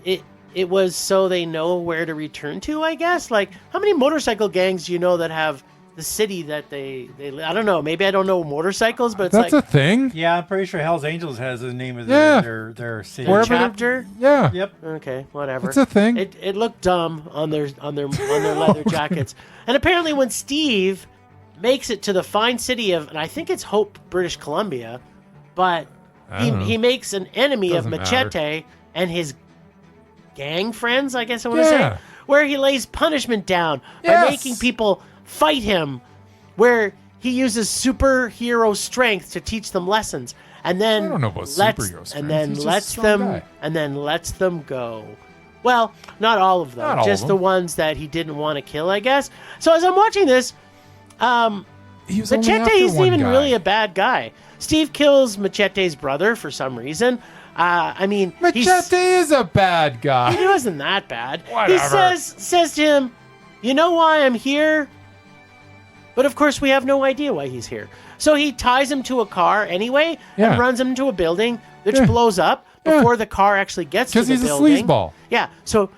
Speaker 2: It was so they know where to return to, I guess. Like, how many motorcycle gangs do you know that have the city that they I don't know. Maybe I don't know motorcycles, but it's
Speaker 1: That's a thing.
Speaker 3: Yeah, I'm pretty sure Hell's Angels has the name of
Speaker 1: Yeah.
Speaker 3: their city.
Speaker 2: their chapter.
Speaker 1: Yeah.
Speaker 3: Yep.
Speaker 2: Okay, whatever.
Speaker 1: It's a thing.
Speaker 2: It looked dumb on their leather jackets. And apparently when Steve makes it to the fine city of, and I think it's Hope, British Columbia, but he makes an enemy
Speaker 1: Doesn't
Speaker 2: of Machete and his gang friends, I guess I want to
Speaker 1: Yeah.
Speaker 2: say, where he lays punishment down by
Speaker 1: Yes.
Speaker 2: making people fight him, where he uses superhero strength to teach them lessons, and then
Speaker 1: I don't know about superhero strength.
Speaker 2: and then
Speaker 1: He's just a
Speaker 2: lets
Speaker 1: strong
Speaker 2: them
Speaker 1: guy.
Speaker 2: and then lets them go. Well, not all of them,
Speaker 1: Not all
Speaker 2: just
Speaker 1: of
Speaker 2: the
Speaker 1: them.
Speaker 2: ones that he didn't want to kill, I guess. So as I'm watching this,
Speaker 1: He was only
Speaker 2: Machete
Speaker 1: after
Speaker 2: isn't
Speaker 1: one
Speaker 2: even
Speaker 1: guy.
Speaker 2: really a bad guy. Steve kills Machete's brother for some reason.
Speaker 1: Machete is a bad guy.
Speaker 2: He wasn't that bad.
Speaker 1: Whatever.
Speaker 2: He says to him, "You know why I'm here?" But of course, we have no idea why he's here. So he ties him to a car anyway
Speaker 1: Yeah.
Speaker 2: and runs him into a building, which
Speaker 1: Yeah.
Speaker 2: blows up
Speaker 1: Yeah.
Speaker 2: before the car actually gets to the
Speaker 1: 'Cause he's a
Speaker 2: building.
Speaker 1: sleazeball.
Speaker 2: Yeah. So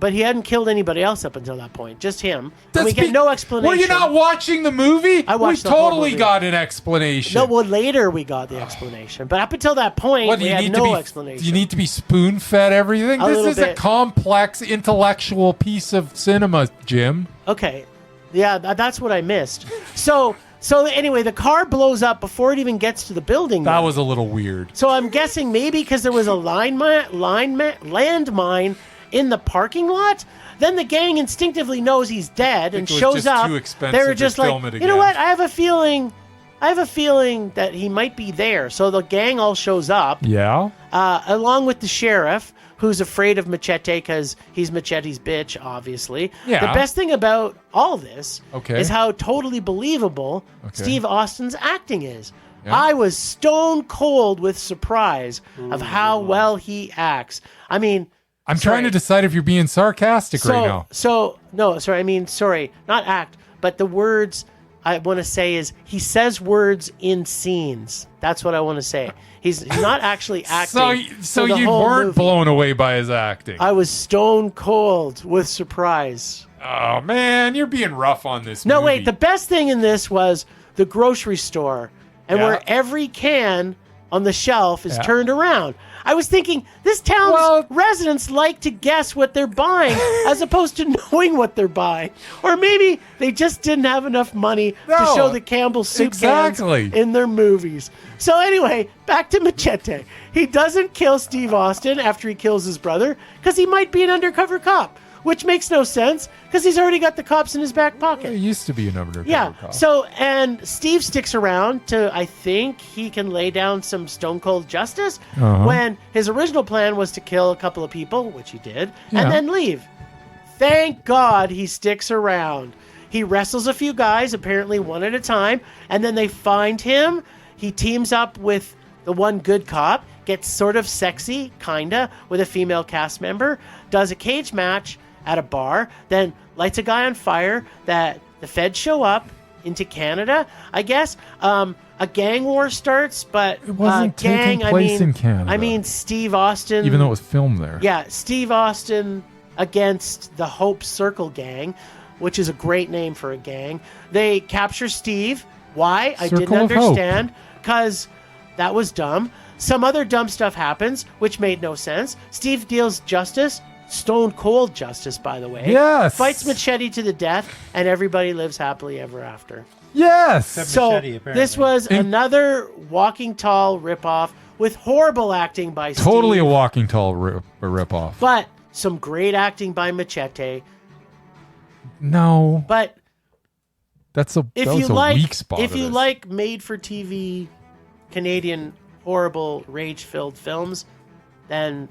Speaker 2: but he hadn't killed anybody else up until that point, just him. And we get no explanation.
Speaker 1: Were you not watching the movie?
Speaker 2: I watched
Speaker 1: We
Speaker 2: the whole
Speaker 1: totally
Speaker 2: movie.
Speaker 1: got an explanation.
Speaker 2: No, well, later we got the explanation, but up until that point,
Speaker 1: What, do
Speaker 2: we
Speaker 1: you
Speaker 2: had
Speaker 1: need
Speaker 2: no
Speaker 1: to be?
Speaker 2: explanation.
Speaker 1: Do you need to be spoon-fed everything?
Speaker 2: A
Speaker 1: This
Speaker 2: little
Speaker 1: is a
Speaker 2: bit.
Speaker 1: complex intellectual piece of cinema, Jim.
Speaker 2: Okay, yeah, that's what I missed. So anyway, the car blows up before it even gets to the building.
Speaker 1: That
Speaker 2: yet.
Speaker 1: was a little weird.
Speaker 2: So I'm guessing maybe because there was a landmine in the parking lot. Then the gang instinctively knows he's dead and
Speaker 1: it was
Speaker 2: shows
Speaker 1: just
Speaker 2: up.
Speaker 1: too expensive
Speaker 2: They were
Speaker 1: to
Speaker 2: just
Speaker 1: film
Speaker 2: like,
Speaker 1: it
Speaker 2: you know
Speaker 1: again."
Speaker 2: what? I have a feeling I have a feeling that he might be there. So the gang all shows up,
Speaker 1: Yeah.
Speaker 2: along with the sheriff, who's afraid of Machete because he's Machete's bitch, obviously.
Speaker 1: Yeah.
Speaker 2: The best thing about all this
Speaker 1: Okay.
Speaker 2: is how totally believable Steve Austin's acting is.
Speaker 1: Yeah.
Speaker 2: I was stone cold with surprise of how well he acts. I mean,
Speaker 1: I'm trying to decide if you're being sarcastic right now.
Speaker 2: Sorry, not act, but the words I want to say is he says words in scenes. That's what I want to say. He's not actually acting.
Speaker 1: So
Speaker 2: for the
Speaker 1: you
Speaker 2: whole
Speaker 1: weren't
Speaker 2: movie.
Speaker 1: blown away by his acting.
Speaker 2: I was stone cold with surprise.
Speaker 1: Oh man, you're being rough on this
Speaker 2: No,
Speaker 1: movie.
Speaker 2: wait. The best thing in this was the grocery store, and
Speaker 1: Yeah.
Speaker 2: where every can on the shelf is
Speaker 1: Yeah.
Speaker 2: turned around. I was thinking this town's residents like to guess what they're buying as opposed to knowing what they're buying. Or maybe they just didn't have enough money to
Speaker 1: No,
Speaker 2: show the Campbell soup
Speaker 1: exactly.
Speaker 2: cans in their movies. So anyway, back to Machete. He doesn't kill Steve Austin after he kills his brother because he might be an undercover cop, which makes no sense because he's already got the cops in his back pocket.
Speaker 1: It used to be a undercover
Speaker 2: Yeah.
Speaker 1: cop.
Speaker 2: So, and Steve sticks around to, I think he can lay down some stone cold justice when his original plan was to kill a couple of people, which he did,
Speaker 1: Yeah.
Speaker 2: and then leave. Thank God he sticks around. He wrestles a few guys, apparently one at a time, and then they find him. He teams up with the one good cop, gets sort of sexy, kinda, with a female cast member, does a cage match at a bar, then lights a guy on fire that the feds show up into Canada, I guess. A gang war starts, but
Speaker 1: It wasn't taking place in Canada.
Speaker 2: I mean, Steve Austin.
Speaker 1: Even though it was filmed there.
Speaker 2: Yeah, Steve Austin against the Hope Circle gang, which is a great name for a gang. They capture Steve. Why? I didn't
Speaker 1: Circle of Hope.
Speaker 2: understand. Because that was dumb. Some other dumb stuff happens, which made no sense. Steve deals justice. Stone cold justice, by the way.
Speaker 1: Yes.
Speaker 2: Fights Machete to the death, and everybody lives happily ever after.
Speaker 1: Yes.
Speaker 3: Except
Speaker 2: So
Speaker 3: Machete, apparently.
Speaker 2: this was another Walking Tall ripoff with horrible acting by
Speaker 1: Totally
Speaker 2: Steve,
Speaker 1: a Walking Tall ripoff.
Speaker 2: but some great acting by Machete.
Speaker 1: No,
Speaker 2: But
Speaker 1: that
Speaker 2: if
Speaker 1: was
Speaker 2: you
Speaker 1: a
Speaker 2: like,
Speaker 1: weak spot.
Speaker 2: if
Speaker 1: of
Speaker 2: you
Speaker 1: this.
Speaker 2: like made-for-TV Canadian horrible rage-filled films, then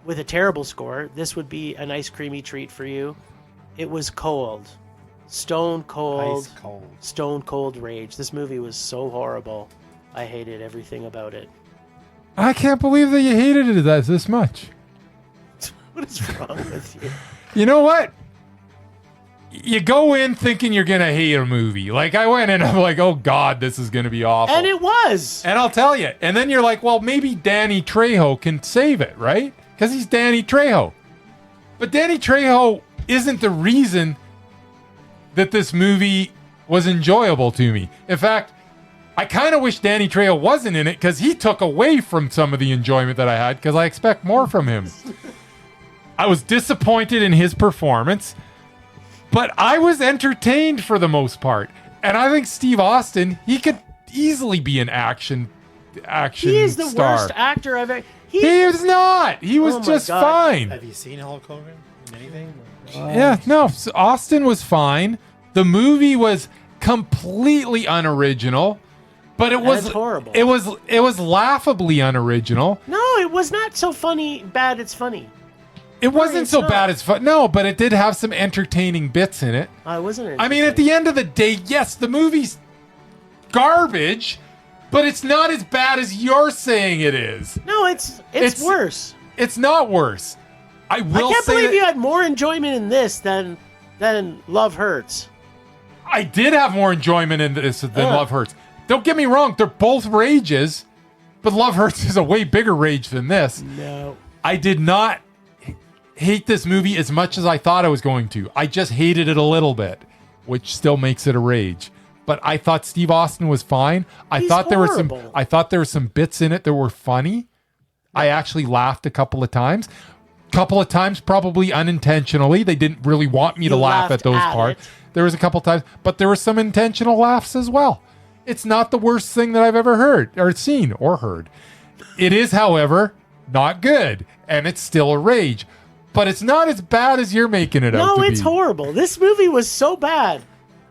Speaker 2: with a terrible score, this would be a nice creamy treat for you. It was cold, stone cold,
Speaker 3: Ice cold.
Speaker 2: stone cold rage. This movie was so horrible. I hated everything about it.
Speaker 1: I can't believe that you hated it this much.
Speaker 2: What is wrong with you?
Speaker 1: You know what? You go in thinking you're gonna hate a movie. Like I went in, I'm like, oh god, this is gonna be awful.
Speaker 2: And it was.
Speaker 1: And I'll tell you. And then you're like, well, maybe Danny Trejo can save it, right? Because he's Danny Trejo. But Danny Trejo isn't the reason that this movie was enjoyable to me. In fact, I kind of wish Danny Trejo wasn't in it because he took away from some of the enjoyment that I had because I expect more from him. I was disappointed in his performance, but I was entertained for the most part. And I think Steve Austin, he could easily be an action
Speaker 2: He is the
Speaker 1: star.
Speaker 2: worst actor I've ever.
Speaker 1: He was not. He was
Speaker 2: Oh my
Speaker 1: just
Speaker 2: God.
Speaker 1: fine.
Speaker 3: Have you seen Hulk Hogan in anything?
Speaker 1: Yeah, no. So Austin was fine. The movie was completely unoriginal, but it was
Speaker 2: That's horrible.
Speaker 1: It was laughably unoriginal.
Speaker 2: No, it was not so funny. Bad, it's funny.
Speaker 1: It wasn't
Speaker 2: it's
Speaker 1: so
Speaker 2: not.
Speaker 1: bad as fun. No, but it did have some entertaining bits in it.
Speaker 2: I wasn't.
Speaker 1: I mean, at the end of the day, yes, the movie's garbage, but it's not as bad as you're saying it is.
Speaker 2: No, it's worse.
Speaker 1: It's not worse. I
Speaker 2: I
Speaker 1: will
Speaker 2: can't
Speaker 1: say
Speaker 2: believe
Speaker 1: that
Speaker 2: you had more enjoyment in this than Love Hurts.
Speaker 1: I did have more enjoyment in this than
Speaker 2: Ugh.
Speaker 1: Love Hurts. Don't get me wrong; they're both rages, but Love Hurts is a way bigger rage than this.
Speaker 2: No.
Speaker 1: I did not hate this movie as much as I thought I was going to. I just hated it a little bit, which still makes it a rage. But I thought Steve Austin was fine. I
Speaker 2: He's
Speaker 1: thought there
Speaker 2: horrible.
Speaker 1: were some bits in it that were funny. I actually laughed a couple of times. Couple of times probably unintentionally. They didn't really want me to
Speaker 2: You
Speaker 1: laugh at
Speaker 2: laughed
Speaker 1: those
Speaker 2: at
Speaker 1: parts.
Speaker 2: it.
Speaker 1: There was a couple times, but there were some intentional laughs as well. It's not the worst thing that I've ever heard or seen or heard. It is, however, not good, and it's still a rage. But it's not as bad as you're making it out
Speaker 2: No,
Speaker 1: to be.
Speaker 2: it's horrible. This movie was so bad.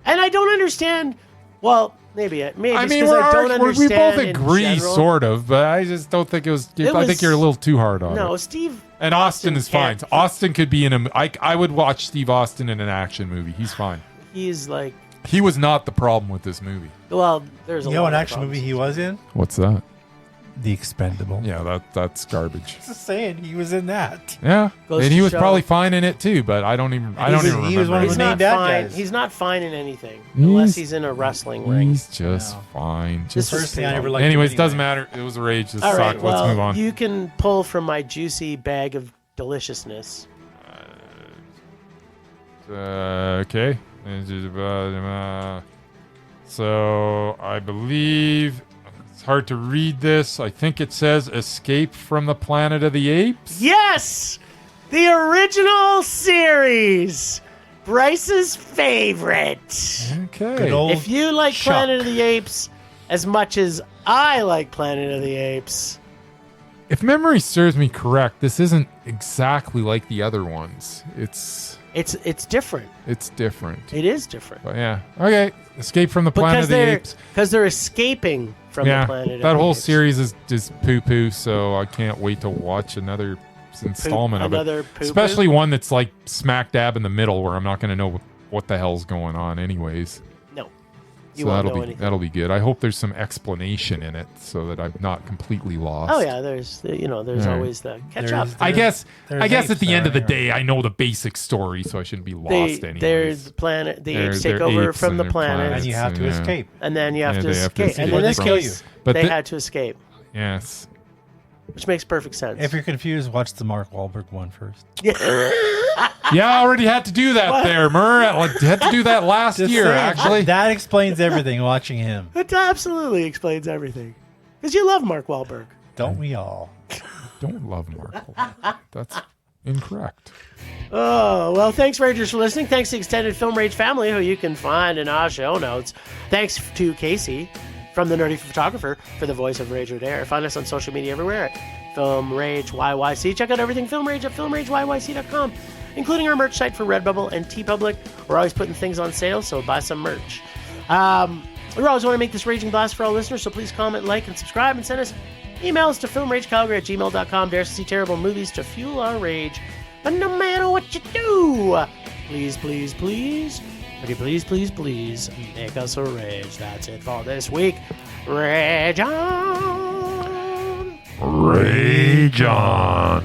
Speaker 2: And I don't understand. Well, Maybe
Speaker 1: I
Speaker 2: just
Speaker 1: mean,
Speaker 2: 'cause
Speaker 1: we
Speaker 2: understand
Speaker 1: both
Speaker 2: in
Speaker 1: agree,
Speaker 2: general.
Speaker 1: sort of, but I just don't think it was. I think you're a little too hard on
Speaker 2: No,
Speaker 1: it.
Speaker 2: Steve.
Speaker 1: And Austin is fine.
Speaker 2: can't-
Speaker 1: Austin could be in a. I would watch Steve Austin in an action movie. He's fine.
Speaker 2: He's like,
Speaker 1: He was not the problem with this movie.
Speaker 2: well, there's a
Speaker 3: You know
Speaker 2: lot
Speaker 3: what
Speaker 2: of
Speaker 3: action
Speaker 2: problems.
Speaker 3: movie he was in?
Speaker 1: What's that?
Speaker 3: The Expendable.
Speaker 1: Yeah, that's garbage.
Speaker 3: Just saying, he was in that.
Speaker 1: Yeah,
Speaker 2: Goes
Speaker 1: and
Speaker 2: to
Speaker 1: he was
Speaker 2: show-
Speaker 1: probably fine in it too. But I don't even. I don't even
Speaker 3: he was
Speaker 1: remember.
Speaker 3: one of
Speaker 2: He's
Speaker 3: the main
Speaker 2: not
Speaker 3: bad
Speaker 2: fine.
Speaker 3: guys.
Speaker 2: He's not fine in anything unless he's in a wrestling ring.
Speaker 1: He's just
Speaker 3: No.
Speaker 1: fine.
Speaker 2: This
Speaker 1: Just.
Speaker 2: is
Speaker 3: First thing I ever liked.
Speaker 1: Anyways,
Speaker 3: him
Speaker 1: doesn't
Speaker 3: anyway.
Speaker 1: matter. It was a rage. This
Speaker 2: All
Speaker 1: sucked.
Speaker 2: right,
Speaker 1: Let's
Speaker 2: well,
Speaker 1: move on.
Speaker 2: you can pull from my juicy bag of deliciousness.
Speaker 1: Okay. So I believe it's hard to read this. I think it says "Escape from the Planet of the Apes."
Speaker 2: Yes, the original series, Bryce's favorite.
Speaker 1: Okay.
Speaker 3: Good old
Speaker 2: If you like
Speaker 3: Chuck.
Speaker 2: Planet of the Apes as much as I like Planet of the Apes,
Speaker 1: If memory serves me correct, this isn't exactly like the other ones. It's
Speaker 2: different.
Speaker 1: different.
Speaker 2: It is different
Speaker 1: But yeah. Okay. Escape from the Planet of the Apes.
Speaker 2: because they're escaping from
Speaker 1: Yeah.
Speaker 2: the planet.
Speaker 1: That
Speaker 2: of the
Speaker 1: whole
Speaker 2: Apes.
Speaker 1: series is just poo poo. So I can't wait to watch another installment of
Speaker 2: another
Speaker 1: it.
Speaker 2: poo-poo?
Speaker 1: Especially one that's like smack dab in the middle, where I'm not going to know what the hell's going on, anyways.
Speaker 2: No, you
Speaker 1: So
Speaker 2: won't
Speaker 1: that'll
Speaker 2: know
Speaker 1: be
Speaker 2: anything.
Speaker 1: that'll be good. I hope there's some explanation in it so that I'm not completely lost.
Speaker 2: Oh yeah, there's
Speaker 1: All right.
Speaker 2: always the catch up.
Speaker 3: There's-
Speaker 1: I guess
Speaker 3: There's
Speaker 1: at
Speaker 3: apes
Speaker 1: the end
Speaker 3: there
Speaker 1: of the
Speaker 3: anyway.
Speaker 1: day, I know the basic story, so I shouldn't be lost anyways.
Speaker 2: There's the planet. The apes take
Speaker 1: they're
Speaker 2: over
Speaker 1: apes
Speaker 2: from
Speaker 1: and
Speaker 2: the
Speaker 1: they're
Speaker 2: planet,
Speaker 1: planets.
Speaker 3: And you have to
Speaker 1: Yeah.
Speaker 3: escape.
Speaker 2: and then you have
Speaker 1: Yeah,
Speaker 2: to
Speaker 1: they have to
Speaker 2: escape. And
Speaker 1: escape
Speaker 2: in this
Speaker 3: before they
Speaker 2: case,
Speaker 3: kill
Speaker 1: But
Speaker 2: they
Speaker 1: the-
Speaker 2: had to escape,
Speaker 1: Yes.
Speaker 2: which makes perfect sense.
Speaker 3: If you're confused, watch the Mark Wahlberg one first.
Speaker 1: Yeah, I already had to do that there, Mur. I had to do that last
Speaker 3: Just
Speaker 1: year,
Speaker 3: saying,
Speaker 1: actually.
Speaker 3: that explains everything. Watching him,
Speaker 2: It absolutely explains everything. Because you love Mark Wahlberg.
Speaker 3: don't we all?
Speaker 1: Don't love Mark. Wahlberg. That's incorrect.
Speaker 2: Oh, well, thanks, Ragers, for listening. Thanks to the Extended Film Rage family, who you can find in our show notes. Thanks to Casey from The Nerdy Photographer for the voice of Rage or Dare. Find us on social media everywhere at Film Rage YYC. Check out everything Film Rage at filmrageyyc.com, including our merch site for Redbubble and TeePublic. We're always putting things on sale, so buy some merch. We always want to make this raging blast for all listeners, so please comment, like, and subscribe, and send us emails to filmragecalgary@gmail.com. Dare us to see terrible movies to fuel our rage. But no matter what you do, please, please, please, pretty please, please, please, make us a rage. That's it for this week. Rage on!
Speaker 1: Rage on.